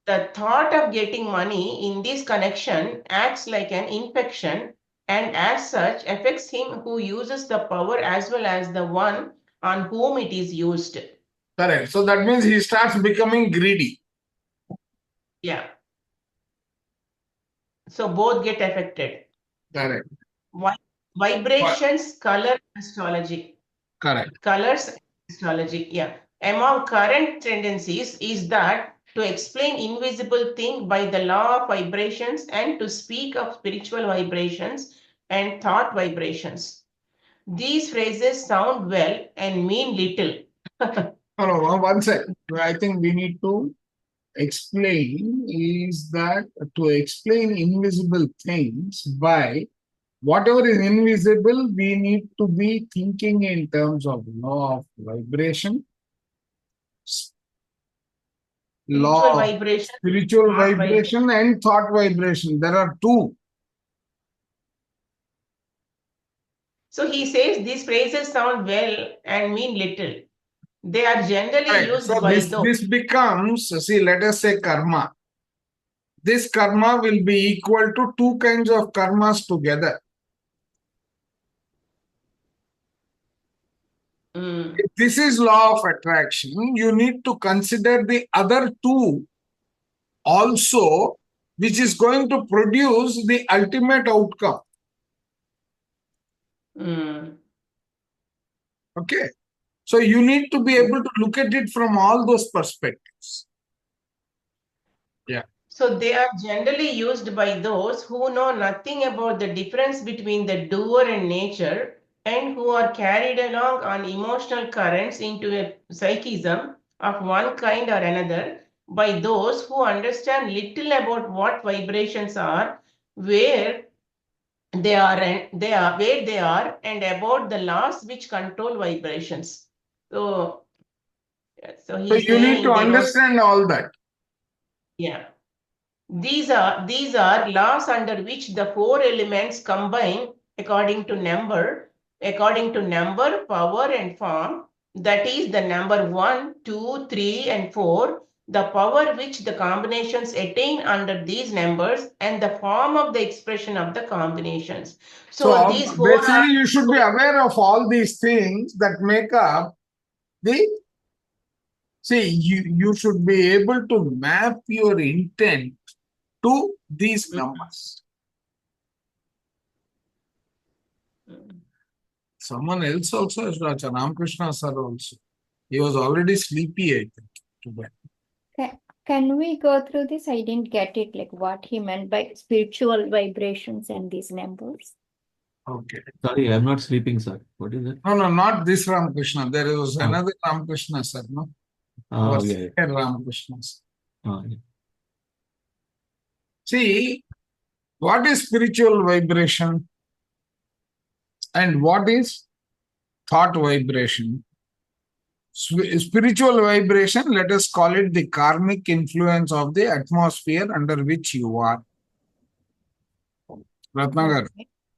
The thought of getting money in this connection acts like an infection and as such affects him who uses the power as well as the one on whom it is used. Correct. So that means he starts becoming greedy. Yeah. So both get affected. Correct. Vibrations, color, astrology. Correct. Colors, astrology. Yeah. Among current tendencies is that to explain invisible thing by the law of vibrations and to speak of spiritual vibrations and thought vibrations. These phrases sound well and mean little. No, one second. I think we need to explain is that to explain invisible things by whatever is invisible, we need to be thinking in terms of law of vibration, spiritual vibration and thought vibration. There are two. So he says these phrases sound well and mean little. They are generally used by those. This becomes, see, let us say karma. This karma will be equal to two kinds of karmas together. If this is law of attraction, you need to consider the other two also, which is going to produce the ultimate outcome. Okay. So you need to be able to look at it from all those perspectives. Yeah. So they are generally used by those who know nothing about the difference between the doer and nature and who are carried along on emotional currents into a psychism of one kind or another, by those who understand little about what vibrations are, where they are where they are and about the laws which control vibrations. So So he's you need saying to there was, understand all that. yeah. These are laws under which the four elements combine according to number, power, and form. That is the number 1, 2, 3, and 4. The power which the combinations attain under these numbers, and the form of the expression of the combinations. So these four basically, are, you should be aware of all these things that make up the. See, you should be able to map your intent to these numbers. Someone else also is Ramakrishna sir also. He was already sleepy, I think, today. Can we go through this? I didn't get it, like what he meant by spiritual vibrations and these numbers. Okay. Sorry, I'm not sleeping, sir. What is it? No, not this Ramakrishna. There was Oh. another Ramakrishna sir, no? Oh, yeah. Ramakrishna sir. Oh, yeah. See, what is spiritual vibration and what is thought vibration? Spiritual vibration, let us call it the karmic influence of the atmosphere under which you are. Ratnagar,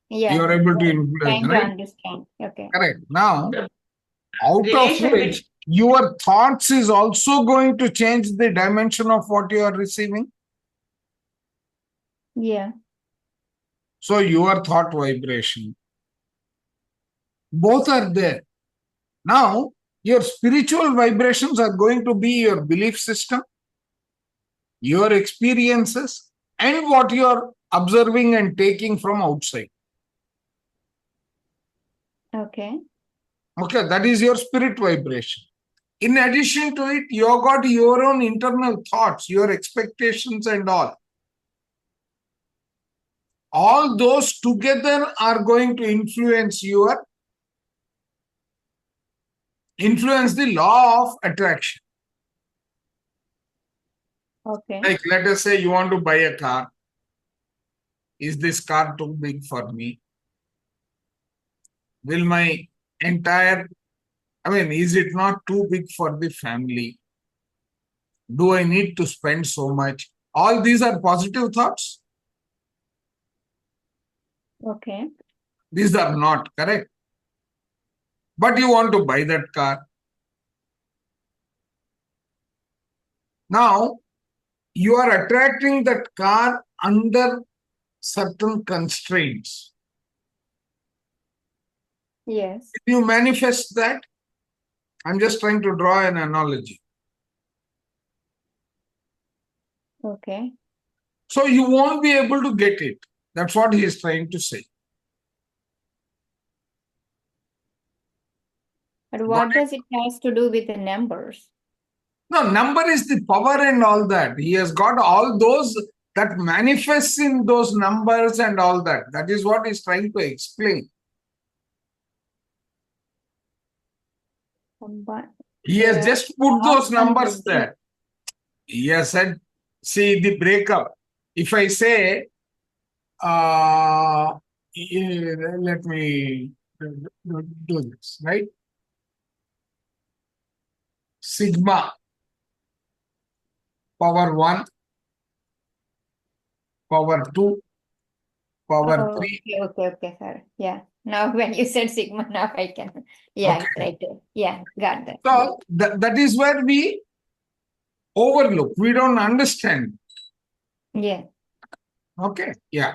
Yeah, you are able to yeah, influence, trying to right? understand. Okay. Correct. Now, out of relation which your thoughts is also going to change the dimension of what you are receiving. Yeah. So your thought vibration, both are there. Now, your spiritual vibrations are going to be your belief system, your experiences, and what you are observing and taking from outside. Okay. Okay, that is your spirit vibration. In addition to it, you have got your own internal thoughts, your expectations and all. All those together are going to influence the law of attraction. Okay. Like, let us say you want to buy a car. Is this car too big for me? Will my entire, is it not too big for the family? Do I need to spend so much? All these are positive thoughts. Okay. These are not, correct? But you want to buy that car. Now, you are attracting that car under certain constraints. Yes. If you manifest that, I'm just trying to draw an analogy. Okay. So you won't be able to get it. That's what he is trying to say. But what does it has to do with the numbers? No, number is the power and all that. He has got all those that manifests in those numbers and all that. That is what he's trying to explain. But He has just put those numbers there. He has said, see the breakup. If I say, let me do this, right? Sigma power 1, power 2, power 3. Okay, sir. Yeah. Now when you said sigma, now I can. Yeah, Okay. right. Yeah, got that. So that is where we overlook. We don't understand. Yeah. Okay. Yeah.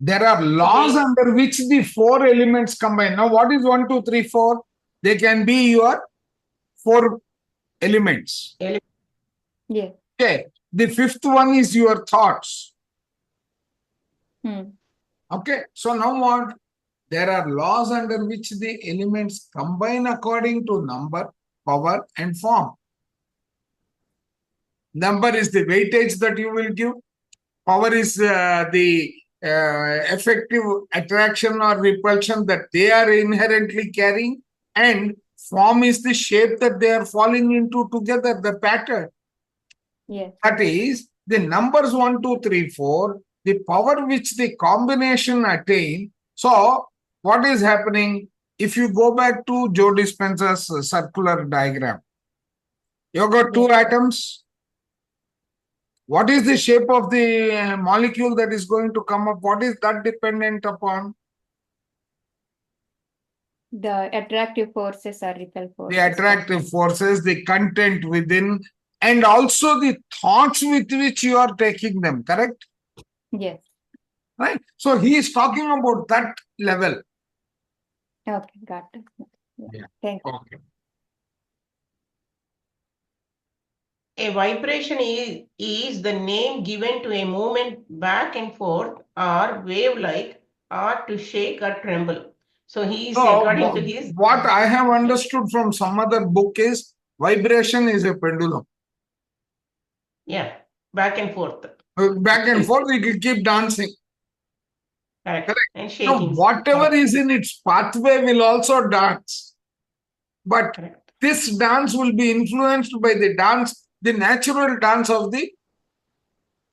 There are laws under which the four elements combine. Now, what is 1, 2, 3, 4? They can be your 4 elements. Yeah. Okay. The 5th one is your thoughts. Okay. So now what? There are laws under which the elements combine according to number, power, and form. Number is the weightage that you will give. Power is the effective attraction or repulsion that they are inherently carrying. And form is the shape that they are falling into together, the pattern. Yes. That is, the numbers 1, 2, 3, 4 the power which the combination attain. So, what is happening? If you go back to Joe Dispenza's circular diagram, you got two atoms. What is the shape of the molecule that is going to come up? What is that dependent upon? The attractive forces or repel forces. The attractive forces, the content within, and also the thoughts with which you are taking them, correct? Yes. Right? So he is talking about that level. Okay, got it. Yeah. Thank you. Okay. A vibration is the name given to a movement back and forth or wave-like or to shake or tremble. So he is So, according to his what I have understood from some other book is vibration is a pendulum. back and forth. Back and forth, it will keep dancing. Correct. And Now, shaking. whatever is in its pathway will also dance. But Correct. this dance will be influenced by the dance, the natural dance of the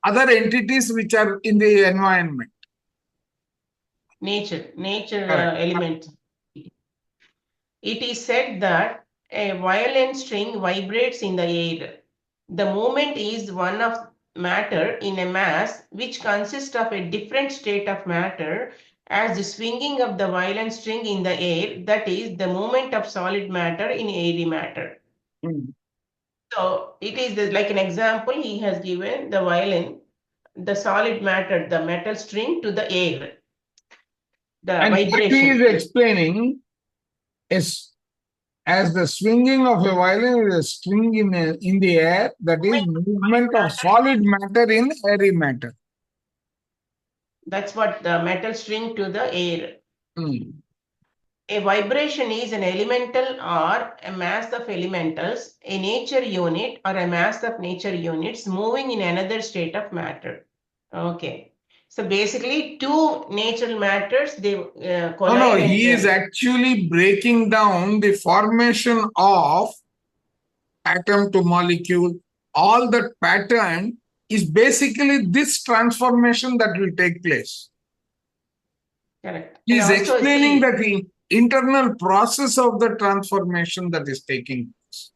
other entities which are in the environment. Nature Correct. element. It is said that a violin string vibrates in the air. The movement is one of matter in a mass which consists of a different state of matter as the swinging of the violin string in the air, that is the movement of solid matter in airy matter. So it is like an example he has given the violin, the solid matter, the metal string to the air. The And what he vibration. is explaining is as the swinging of a violin is a string in the air, that is movement of solid matter in airy matter. That's what the metal string to the air. A vibration is an elemental or a mass of elementals, a nature unit or a mass of nature units moving in another state of matter. Okay. So basically, two natural matters, they collide. No, he is actually breaking down the formation of atom to molecule. All that pattern is basically this transformation that will take place. Correct. He is explaining that the internal process of the transformation that is taking place.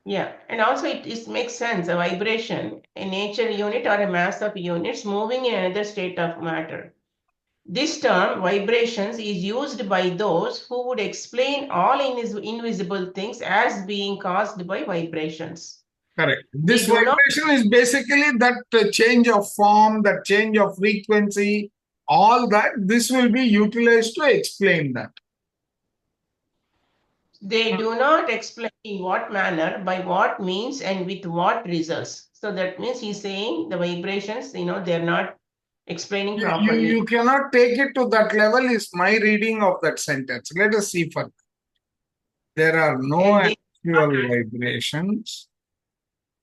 Yeah, and also it makes sense, a vibration, a nature unit or a mass of units moving in another state of matter. This term, vibrations, is used by those who would explain all invisible things as being caused by vibrations. Correct. This vibration is basically that change of form, that change of frequency, all that. This will be utilized to explain that. They do not explain in what manner, by what means, and with what results. So that means he's saying the vibrations, they're not explaining properly. You cannot take it to that level is my reading of that sentence. Let us see further. There are no actual vibrations.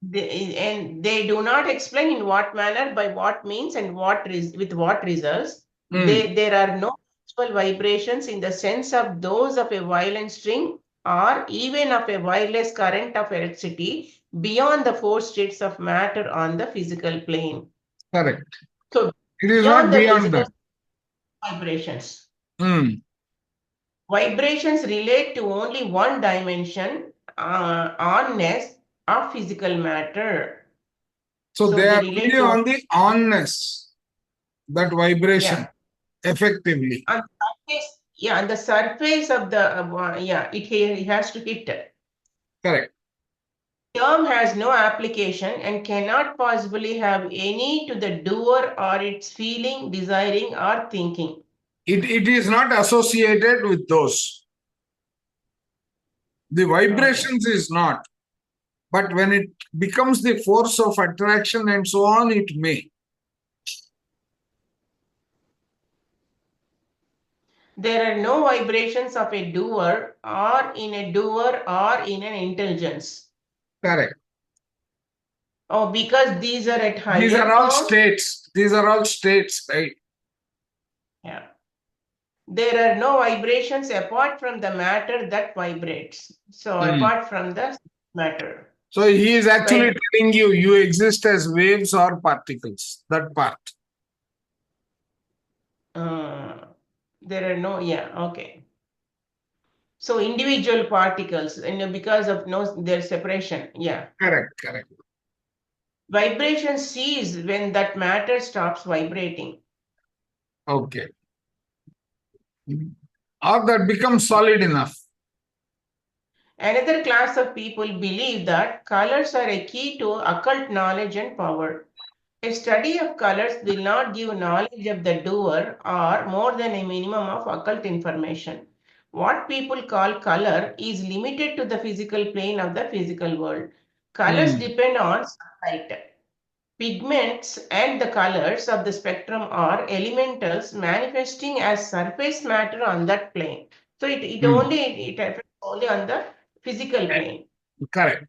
They do not explain in what manner, by what means, and with what results. There are no actual vibrations in the sense of those of a violin string or even of a wireless current of electricity beyond the four states of matter on the physical plane. Correct. So it is not beyond that. Vibrations. Vibrations relate to only one dimension, onness of physical matter. So they are only on the onness, that vibration, effectively. On the surface of the, it has to hit. Correct. The term has no application and cannot possibly have any to the doer or its feeling, desiring, or thinking. It is not associated with those. The vibrations is not. But when it becomes the force of attraction and so on, it may. There are no vibrations of a doer or in an intelligence. Correct. Oh, because these are at higher. These are all states. These are all states, right? Yeah. There are no vibrations apart from the matter that vibrates. So apart from the matter. So he is actually telling you exist as waves or particles. That part. There are no, yeah, okay. So individual particles, because of their separation, yeah. Correct, correct. Vibration cease when that matter stops vibrating. Okay. Or that becomes solid enough. Another class of people believe that colors are a key to occult knowledge and power. A study of colors will not give knowledge of the doer or more than a minimum of occult information. What people call color is limited to the physical plane of the physical world. Colors Hmm. depend on sunlight. Pigments and the colors of the spectrum are elementals manifesting as surface matter on that plane. So it affects only on the physical plane. Correct.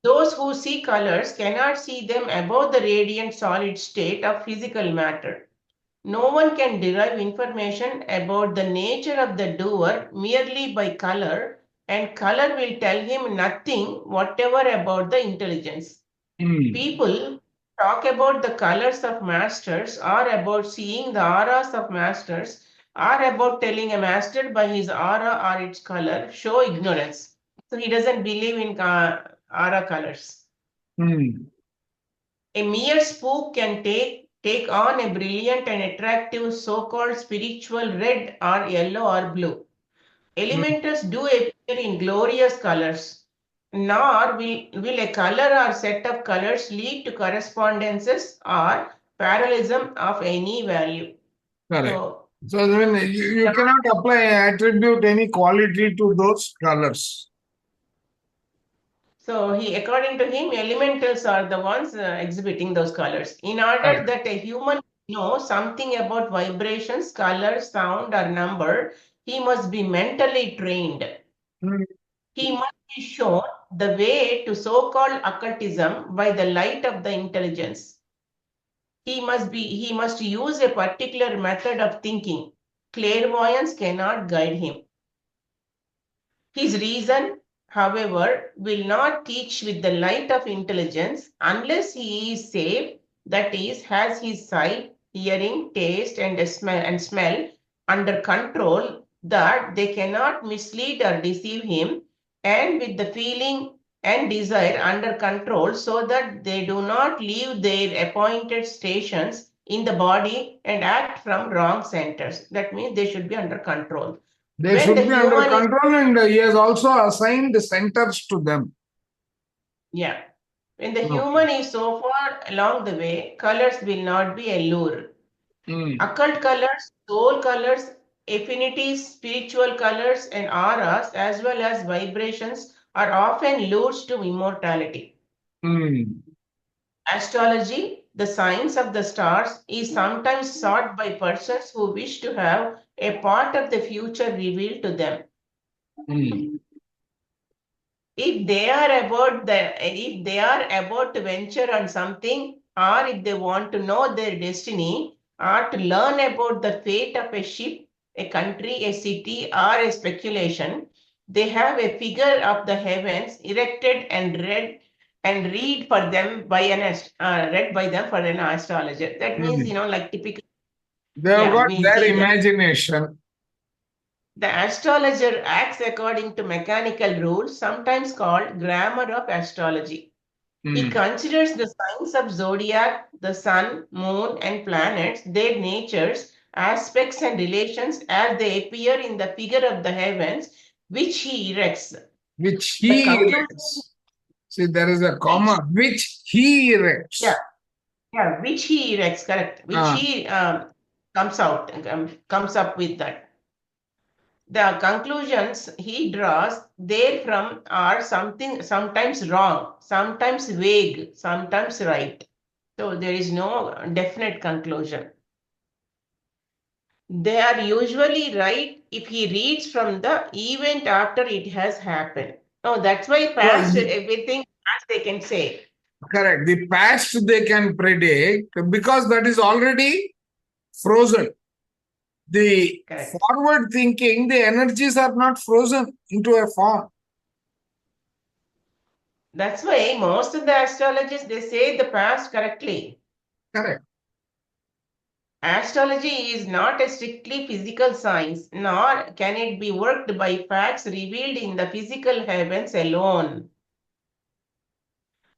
Those who see colors cannot see them above the radiant solid state of physical matter. No one can derive information about the nature of the doer merely by color, and color will tell him nothing whatever about the intelligence. People talk about the colors of masters, or about seeing the auras of masters, or about telling a master by his aura or its color, show ignorance. So he doesn't believe in aura colors. A mere spook can take on a brilliant and attractive so-called spiritual red or yellow or blue. Elementals do appear in glorious colors, nor will a color or set of colors lead to correspondences or parallelism of any value. Correct. So, So then you cannot attribute any quality to those colors. so according to him, elementals are the ones exhibiting those colors. In order that a human know something about vibrations, color, sound, or number, he must be mentally trained. He must be shown the way to so-called occultism by the light of the intelligence. He must use a particular method of thinking. Clairvoyance cannot guide him. His reason, however, will not teach with the light of intelligence unless he is safe, that is, has his sight, hearing, taste, and smell under control, that they cannot mislead or deceive him, and with the feeling and desire under control, so that they do not leave their appointed stations in the body and act from wrong centers. That means they should be under control. They When should the be under human is control, and he has also assigned the centers to them. Yeah. When the Okay. human is so far along the way, colors will not be a lure. Occult colors, soul colors, affinities, spiritual colors, and auras, as well as vibrations, are often lures to immortality. Astrology, the science of the stars, is sometimes sought by persons who wish to have a part of the future revealed to them. If they are about to venture on something, or if they want to know their destiny, or to learn about the fate of a ship, a country, a city, or a speculation, they have a figure of the heavens erected and read for them by read by them for an astrologer. That means, like typical. They have got we their see that. imagination. The astrologer acts according to mechanical rules, sometimes called grammar of astrology. He considers the signs of zodiac, the sun, moon, and planets, their natures, aspects, and relations as they appear in the figure of the heavens, which he erects. Which he erects. See, there is a comma. Which he erects. Yeah, which he erects, correct. Which he comes up with that. The conclusions he draws therefrom are sometimes wrong, sometimes vague, sometimes right. So there is no definite conclusion. They are usually right if he reads from the event after it has happened. No, that's why past everything as they can say. Correct. The past they can predict because that is already frozen. The forward thinking, the energies are not frozen into a form. That's why most of the astrologists, they say the past correctly. Correct. Astrology is not a strictly physical science, nor can it be worked by facts revealed in the physical heavens alone.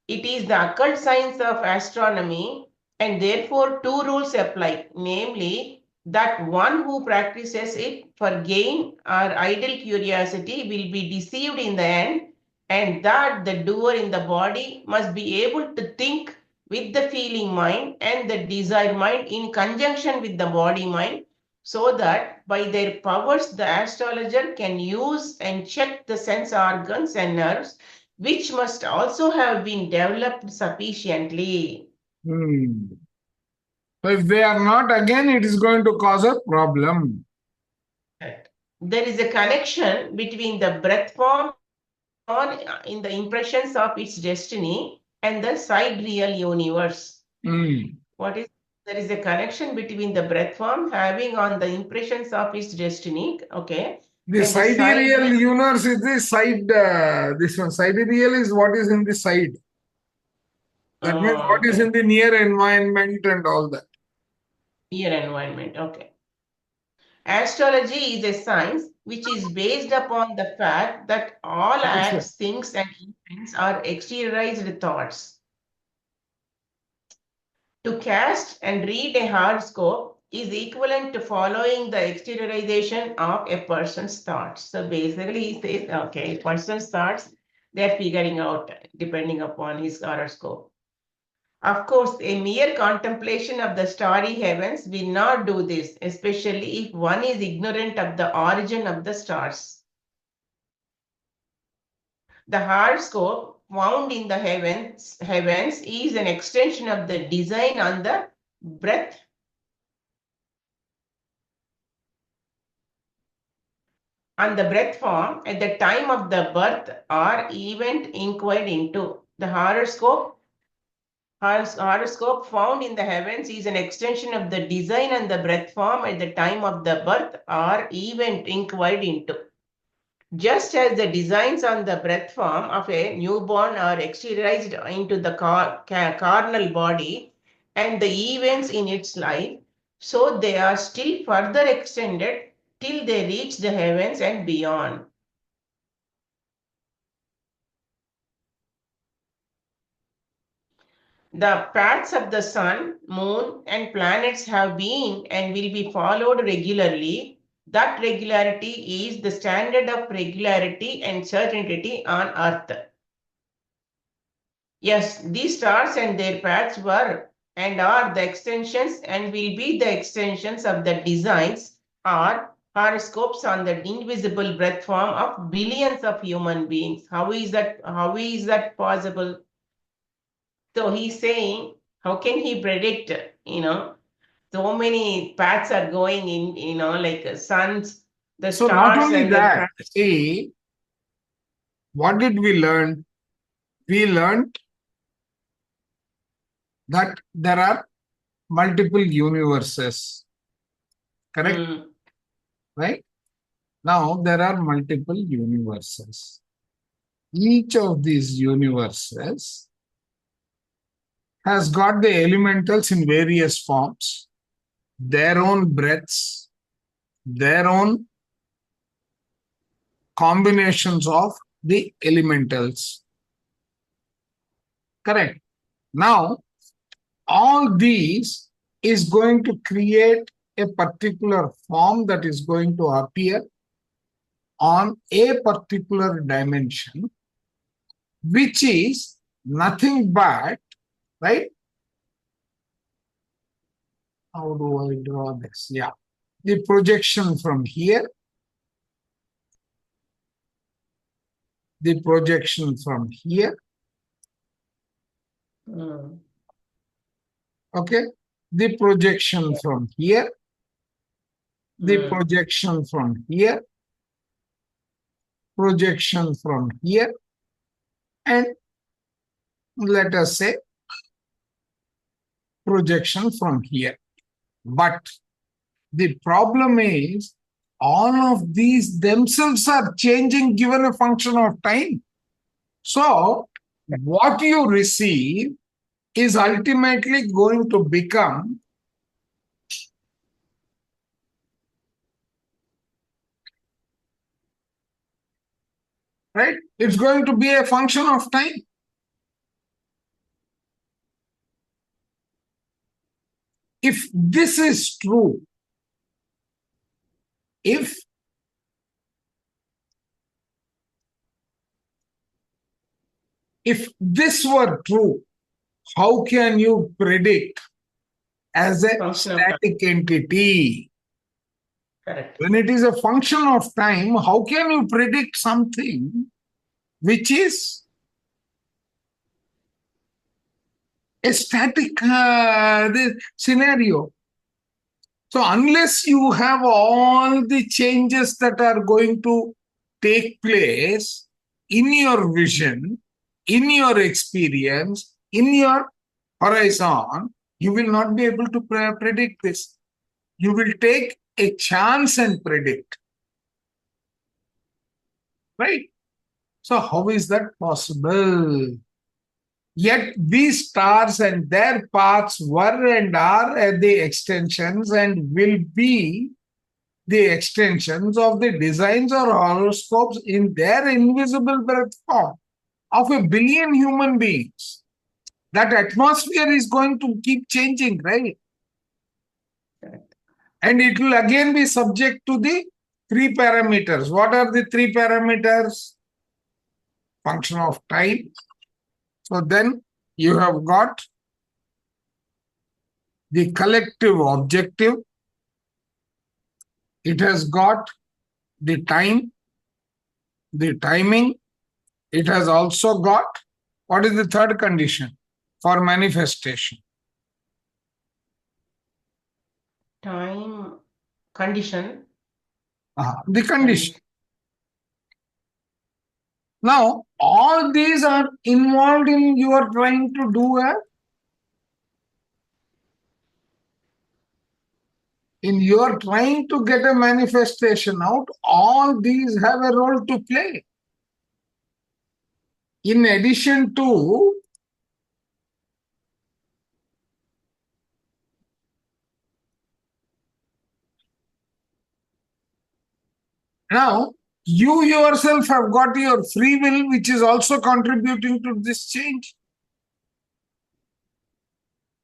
It is the occult science of astronomy, and therefore two rules apply, namely that one who practices it for gain or idle curiosity will be deceived in the end, and that the doer in the body must be able to think with the feeling mind and the desire mind in conjunction with the body mind, so that by their powers the astrologer can use and check the sense organs and nerves, which must also have been developed sufficiently. So if they are not, again, it is going to cause a problem. There is a connection between the breath form on in the impressions of its destiny and the sidereal universe. What is there is a connection between the breath form having on the impressions of its destiny. Okay. The And the sidereal side- universe is the side, this one. Sidereal is what is in the side. That means what is okay. in the near environment and all that. Near environment. Okay. Astrology is a science which is based upon the fact that all acts, things, and events are exteriorized thoughts. To cast and read a horoscope is equivalent to following the exteriorization of a person's thoughts. So basically, he says, okay, a person's thoughts, they're figuring out depending upon his horoscope. Of course, a mere contemplation of the starry heavens will not do this, especially if one is ignorant of the origin of the stars. The horoscope found in the heavens is an extension of the design on the breath form at the time of the birth or event inquired into. The horoscope found in the heavens is an extension of the design and the breath form at the time of the birth or event inquired into. Just as the designs on the breath form of a newborn are exteriorized into the carnal body and the events in its life, so they are still further extended till they reach the heavens and beyond. The paths of the sun, moon, and planets have been and will be followed regularly. That regularity is the standard of regularity and certainty on earth. Yes, these stars and their paths were and are the extensions and will be the extensions of the designs or horoscopes on the invisible breath form of billions of human beings. How is that possible? So he's saying, how can he predict, so many paths are going in, like suns, the So not stars only and that, the see, what did we learn? We learned that there are multiple universes, correct? Right? Now there are multiple universes. Each of these universes has got the elementals in various forms, their own breaths, their own combinations of the elementals. Correct. Now, all these is going to create a particular form that is going to appear on a particular dimension, which is nothing but, right? How do I draw this? Yeah. The projection from here, the projection from here, okay? The projection from here, the projection from here, projection from here, and let us say projection from here. But the problem is all of these themselves are changing given a function of time. So what you receive is ultimately going to become right? It's going to be a function of time. If this is true, if this were true, how can you predict as a Function of time. static entity? Correct. When it is a function of time, how can you predict something which is a static scenario? So unless you have all the changes that are going to take place in your vision, in your experience, in your horizon, you will not be able to predict this. You will take a chance and predict. Right? So how is that possible? Yet these stars and their paths were and are the extensions and will be the extensions of the designs or horoscopes in their invisible breath form of a billion human beings. That atmosphere is going to keep changing, right? Correct. And it will again be subject to the 3 parameters. What are the 3 parameters? Function of time. So then you have got the collective objective. It has got the time, the timing. It has also got, what is the third condition for manifestation? Time, condition. The condition. Now, all these are involved in your trying to do in your trying to get a manifestation out, all these have a role to play. In addition to now, you yourself have got your free will, which is also contributing to this change.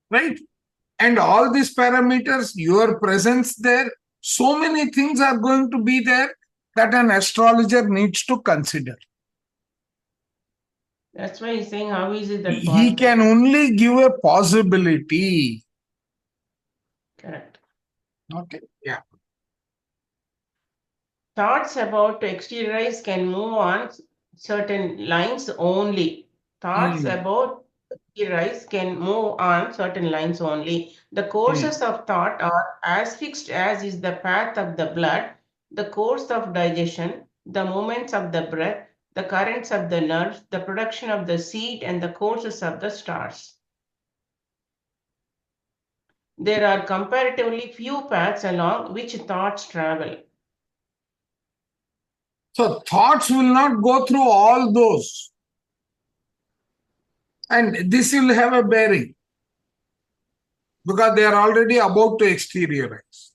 Right? And all these parameters, your presence there, so many things are going to be there that an astrologer needs to consider. That's why he's saying, how is it that He possible? can only give a possibility. Correct. Okay, yeah. Thoughts about exteriorize can move on certain lines only. Thoughts about exteriorize can move on certain lines only. The courses of thought are as fixed as is the path of the blood, the course of digestion, the movements of the breath, the currents of the nerves, the production of the seed, and the courses of the stars. There are comparatively few paths along which thoughts travel. So thoughts will not go through all those. And this will have a bearing because they are already about to exteriorize.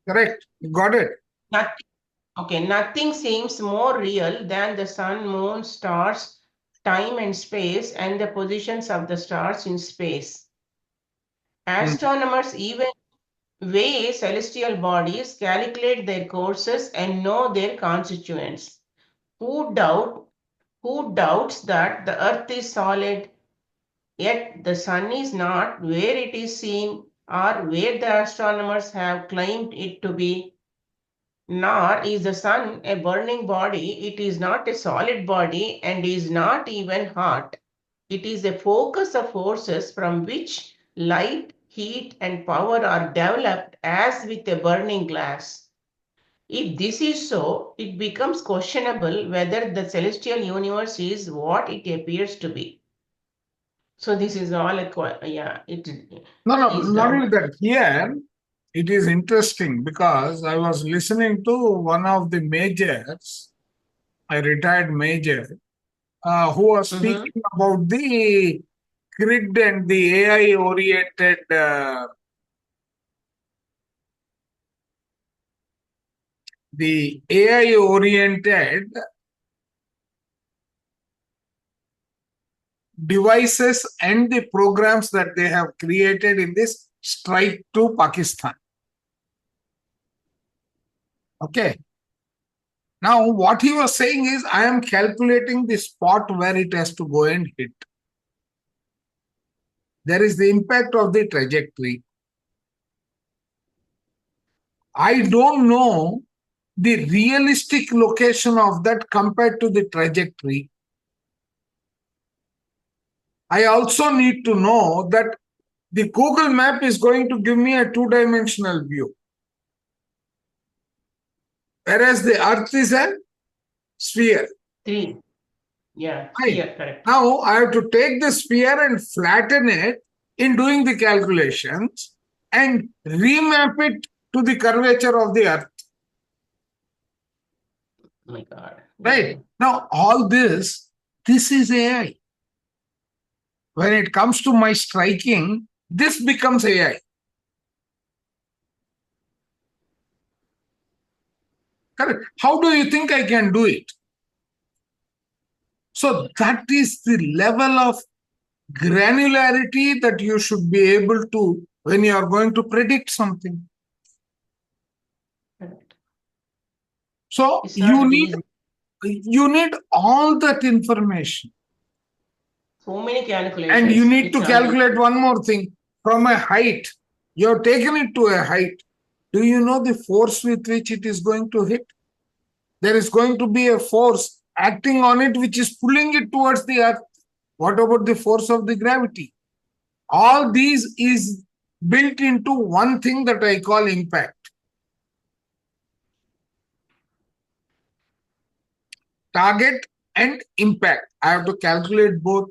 Correct. You got it. Nothing seems more real than the sun, moon, stars, time and space, and the positions of the stars in space. Astronomers even weigh celestial bodies, calculate their courses, and know their constituents. Who doubts that the earth is solid, yet the sun is not where it is seen or where the astronomers have claimed it to be? Nor is the sun a burning body. It is not a solid body and is not even hot. It is a focus of forces from which light, heat, and power are developed as with a burning glass. If this is so, it becomes questionable whether the celestial universe is what it appears to be. So this is all a No, not only that. Here, it is interesting because I was listening to one of the majors, a retired major, who was speaking about the grid and the AI oriented devices and the programs that they have created in this strike to Pakistan. Okay. Now, what he was saying is, I am calculating the spot where it has to go and hit. There is the impact of the trajectory. I don't know the realistic location of that compared to the trajectory. I also need to know that the Google map is going to give me a two-dimensional view, whereas the Earth is a sphere. Three. Yeah, Right. sphere, correct. Now I have to take the sphere and flatten it in doing the calculations and remap it to the curvature of the Earth. Oh my God. Right. Now, all this is AI. When it comes to my striking, this becomes AI. Correct. How do you think I can do it? So that is the level of granularity that you should be able to when you are going to predict something. Correct. So It's not easy. you need all that information. So many calculations. And you need It's to not calculate one more thing. From a height, you have taken it to a height. Do you know the force with which it is going to hit? There is going to be a force acting on it which is pulling it towards the Earth. What about the force of the gravity? All these is built into one thing that I call impact. Target and impact. I have to calculate both.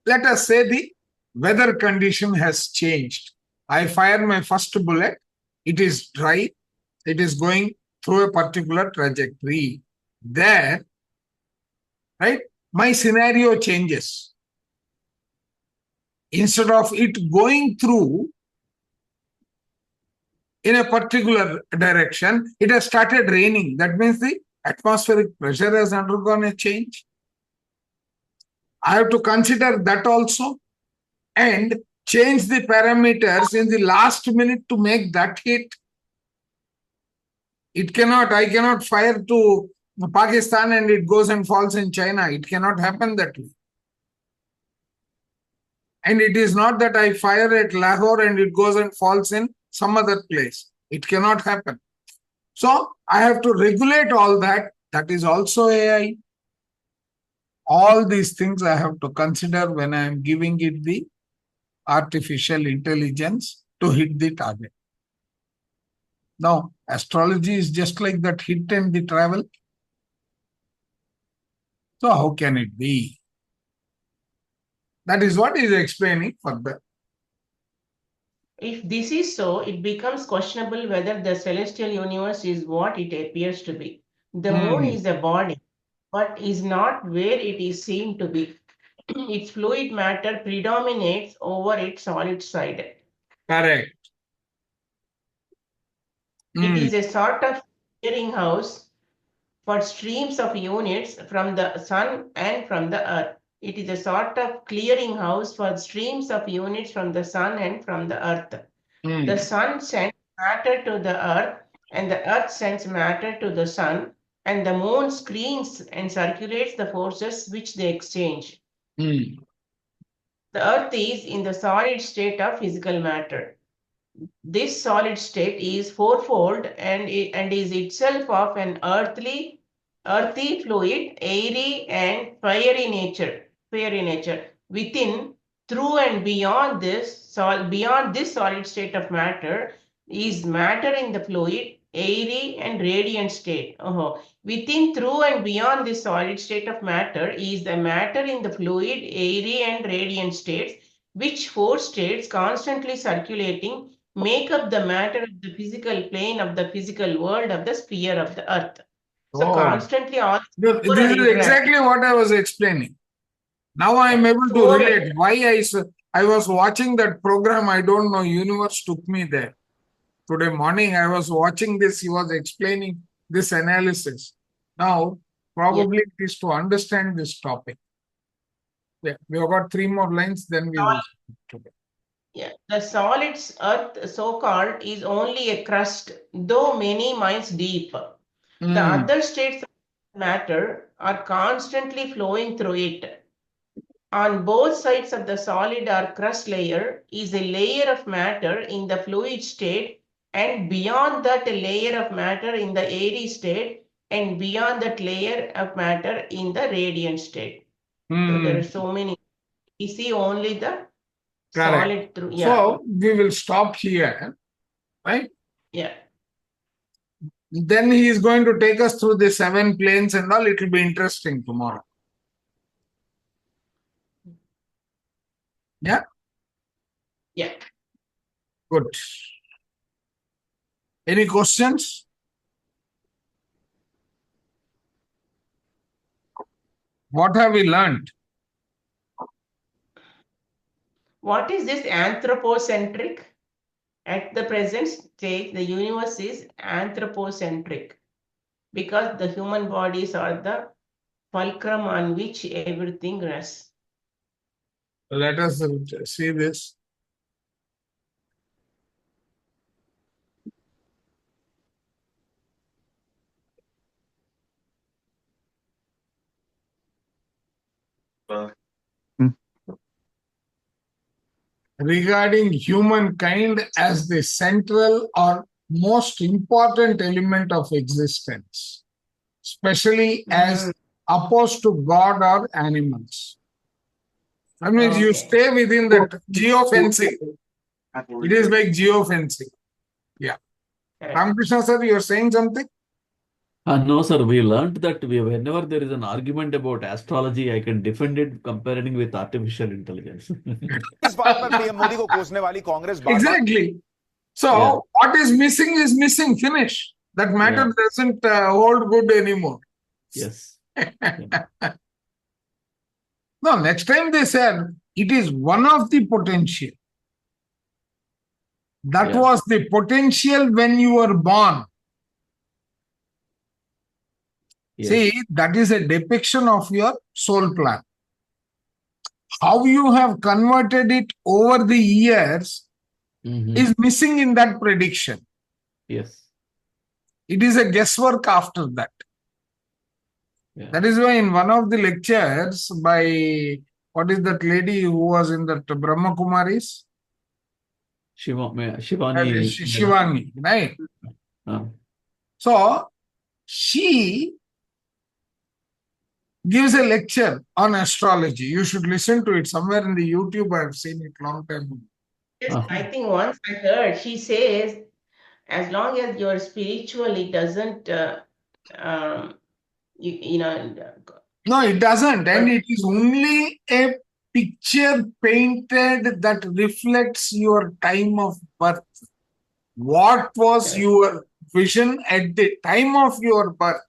Let us say the weather condition has changed. I fire my first bullet. It is dry. It is going through a particular trajectory. There, right, my scenario changes. Instead of it going through in a particular direction, it has started raining. That means the atmospheric pressure has undergone a change. I have to consider that also and change the parameters in the last minute to make that hit. I cannot fire to Pakistan and it goes and falls in China. It cannot happen that way. And it is not that I fire at Lahore and it goes and falls in some other place. It cannot happen. So I have to regulate all that. That is also AI. All these things I have to consider when I am giving it the artificial intelligence to hit the target. Now, astrology is just like that hit and the travel. So how can it be? That is what he is explaining further. If this is so, it becomes questionable whether the celestial universe is what it appears to be. The moon is a body, but is not where it is seen to be. Its fluid matter predominates over its solid side. Correct. It is a sort of clearinghouse for streams of units from the sun and from the earth. It is a sort of clearinghouse for streams of units from the sun and from the earth. The sun sends matter to the earth, and the earth sends matter to the sun, and the moon screens and circulates the forces which they exchange. The earth is in the solid state of physical matter. This solid state is fourfold and is itself of an earthy fluid, airy and fiery nature. Within, through and beyond this solid state of matter is matter in the fluid, airy and radiant state. Within, through and beyond this solid state of matter is the matter in the fluid, airy and radiant states, which four states constantly circulating make up the matter of the physical plane of the physical world of the sphere of the earth. So constantly all this is exactly what I was explaining. Now I am able to Four- relate why I was watching that program. I don't know, universe took me there. Today morning I was watching this. He was explaining this analysis. Now, probably it is to understand this topic. Yeah, we have got 3 more lines, then we will speak today. Yeah, the solid earth, so-called, is only a crust, though many miles deep. The Mm. other states of matter are constantly flowing through it. On both sides of the solid or crust layer is a layer of matter in the fluid state, and beyond that, a layer of matter in the airy state, and beyond that layer of matter in the radiant state. So there are Mm. so many. We see only the Correct. solid through. Yeah, So we will stop here, right? yeah. Then he is going to take us through the 7 planes and all. It will be interesting tomorrow. Yeah, Yeah. good. Any questions? What have we learned? What is this anthropocentric? At the present stage, the universe is anthropocentric because the human bodies are the fulcrum on which everything rests. Let us see this. Regarding humankind as the central or most important element of existence, especially as opposed to God or animals. That means you Okay. stay within that geofencing. It is like geofencing. Yeah. Correct. Ramakrishna sir, you are saying something? No, sir. We learned that whenever there is an argument about astrology, I can defend it comparing with artificial intelligence. इस बात पर PM Modi को कोसने वाली कांग्रेस बार-बार Exactly. So Yeah. what is missing, finish. That matter Yeah. doesn't hold good anymore. Yes. No, next time they said it is one of the potential. That Yeah. was the potential when you were born. Yes. See, that is a depiction of your soul plan. How you have converted it over the years Mhm. is missing in that prediction. Yes. It is a guesswork after that. Yeah. That is why in one of the lectures by, what is that lady who was in that Brahma Kumaris? Shivani. Shivani, right? Uh, So, she gives a lecture on astrology. You should listen to it. Somewhere in the YouTube, I have seen it long time ago. Yes, Uh-huh. I think once I heard, she says, as long as you're spiritual, it doesn't, you know, No, it doesn't. And it is only a picture painted that reflects your time of birth. What was Correct. your vision at the time of your birth?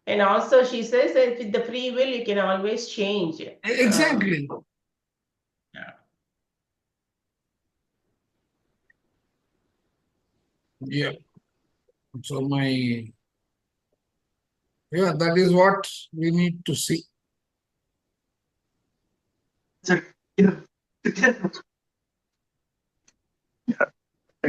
And also she says that with the free will, you can always change. Exactly. Yeah. Yeah. So that is what we need to see.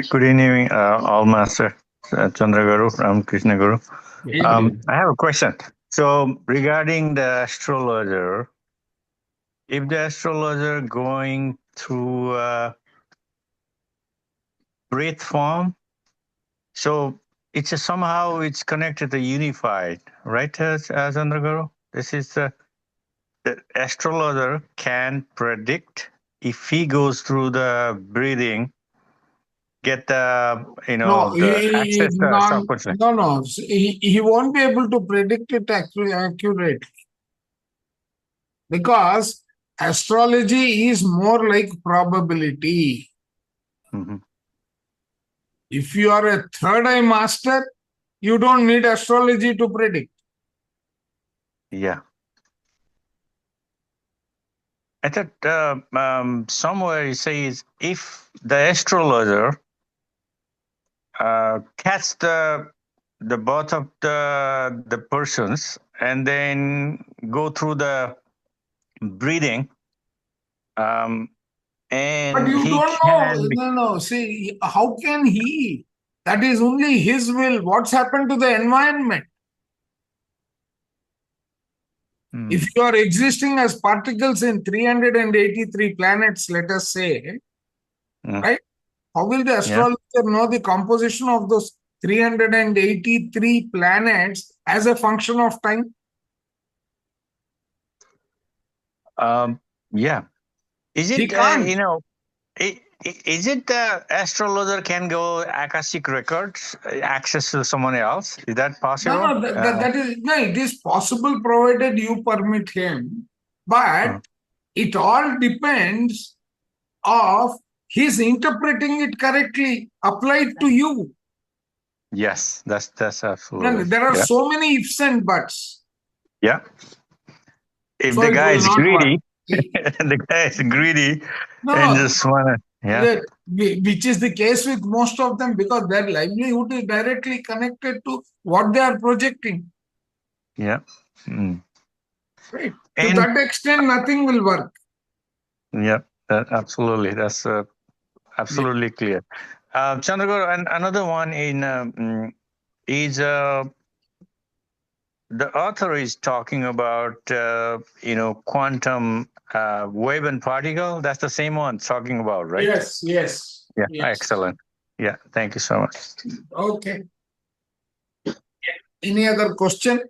Good evening, all master Chandra Guru, Ramakrishna Guru. Yeah. I have a question. So regarding the astrologer, if the astrologer going through breath form, so it's somehow it's connected to unified, right, Chandra Guru? This is the astrologer can predict if he goes through the breathing, get the No, the access to subconscious. no. He won't be able to predict it accurately because astrology is more like probability. Mhm. If you are a third eye master, you don't need astrology to predict. Yeah. I thought somewhere it says if the astrologer catch the both of the persons and then go through the breathing, and But you he don't can know. No. See, how can he? That is only his will. What's happened to the environment? If you are existing as particles in 383 planets, let us say, right? How will the astrologer know the composition of those 383 planets as a function of time? Yeah. Is He it can't. is it the astrologer can go Akashic records access to someone else? Is that possible? No, that is no. It is possible provided you permit him, but it all depends of his interpreting it correctly applied to you. Yes, that's absolutely. There are so many ifs and buts. Yeah. If So the it guy will is not greedy, work. the guy is greedy No, and just wanna, which is the case with most of them because their livelihood is directly connected to what they are projecting. Yeah. Mm. Right. To And that extent, nothing will work. yeah, absolutely. That's absolutely clear. Chandraguru, and another one is the author is talking about quantum wave and particle. That's the same one talking about, right? Yes. Yeah. Excellent. Yeah. Thank you so much. Okay. Any other question?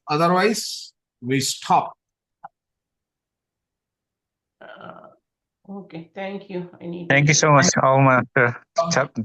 Otherwise, we stop. Okay, thank you. I need Thank you so much, All Master.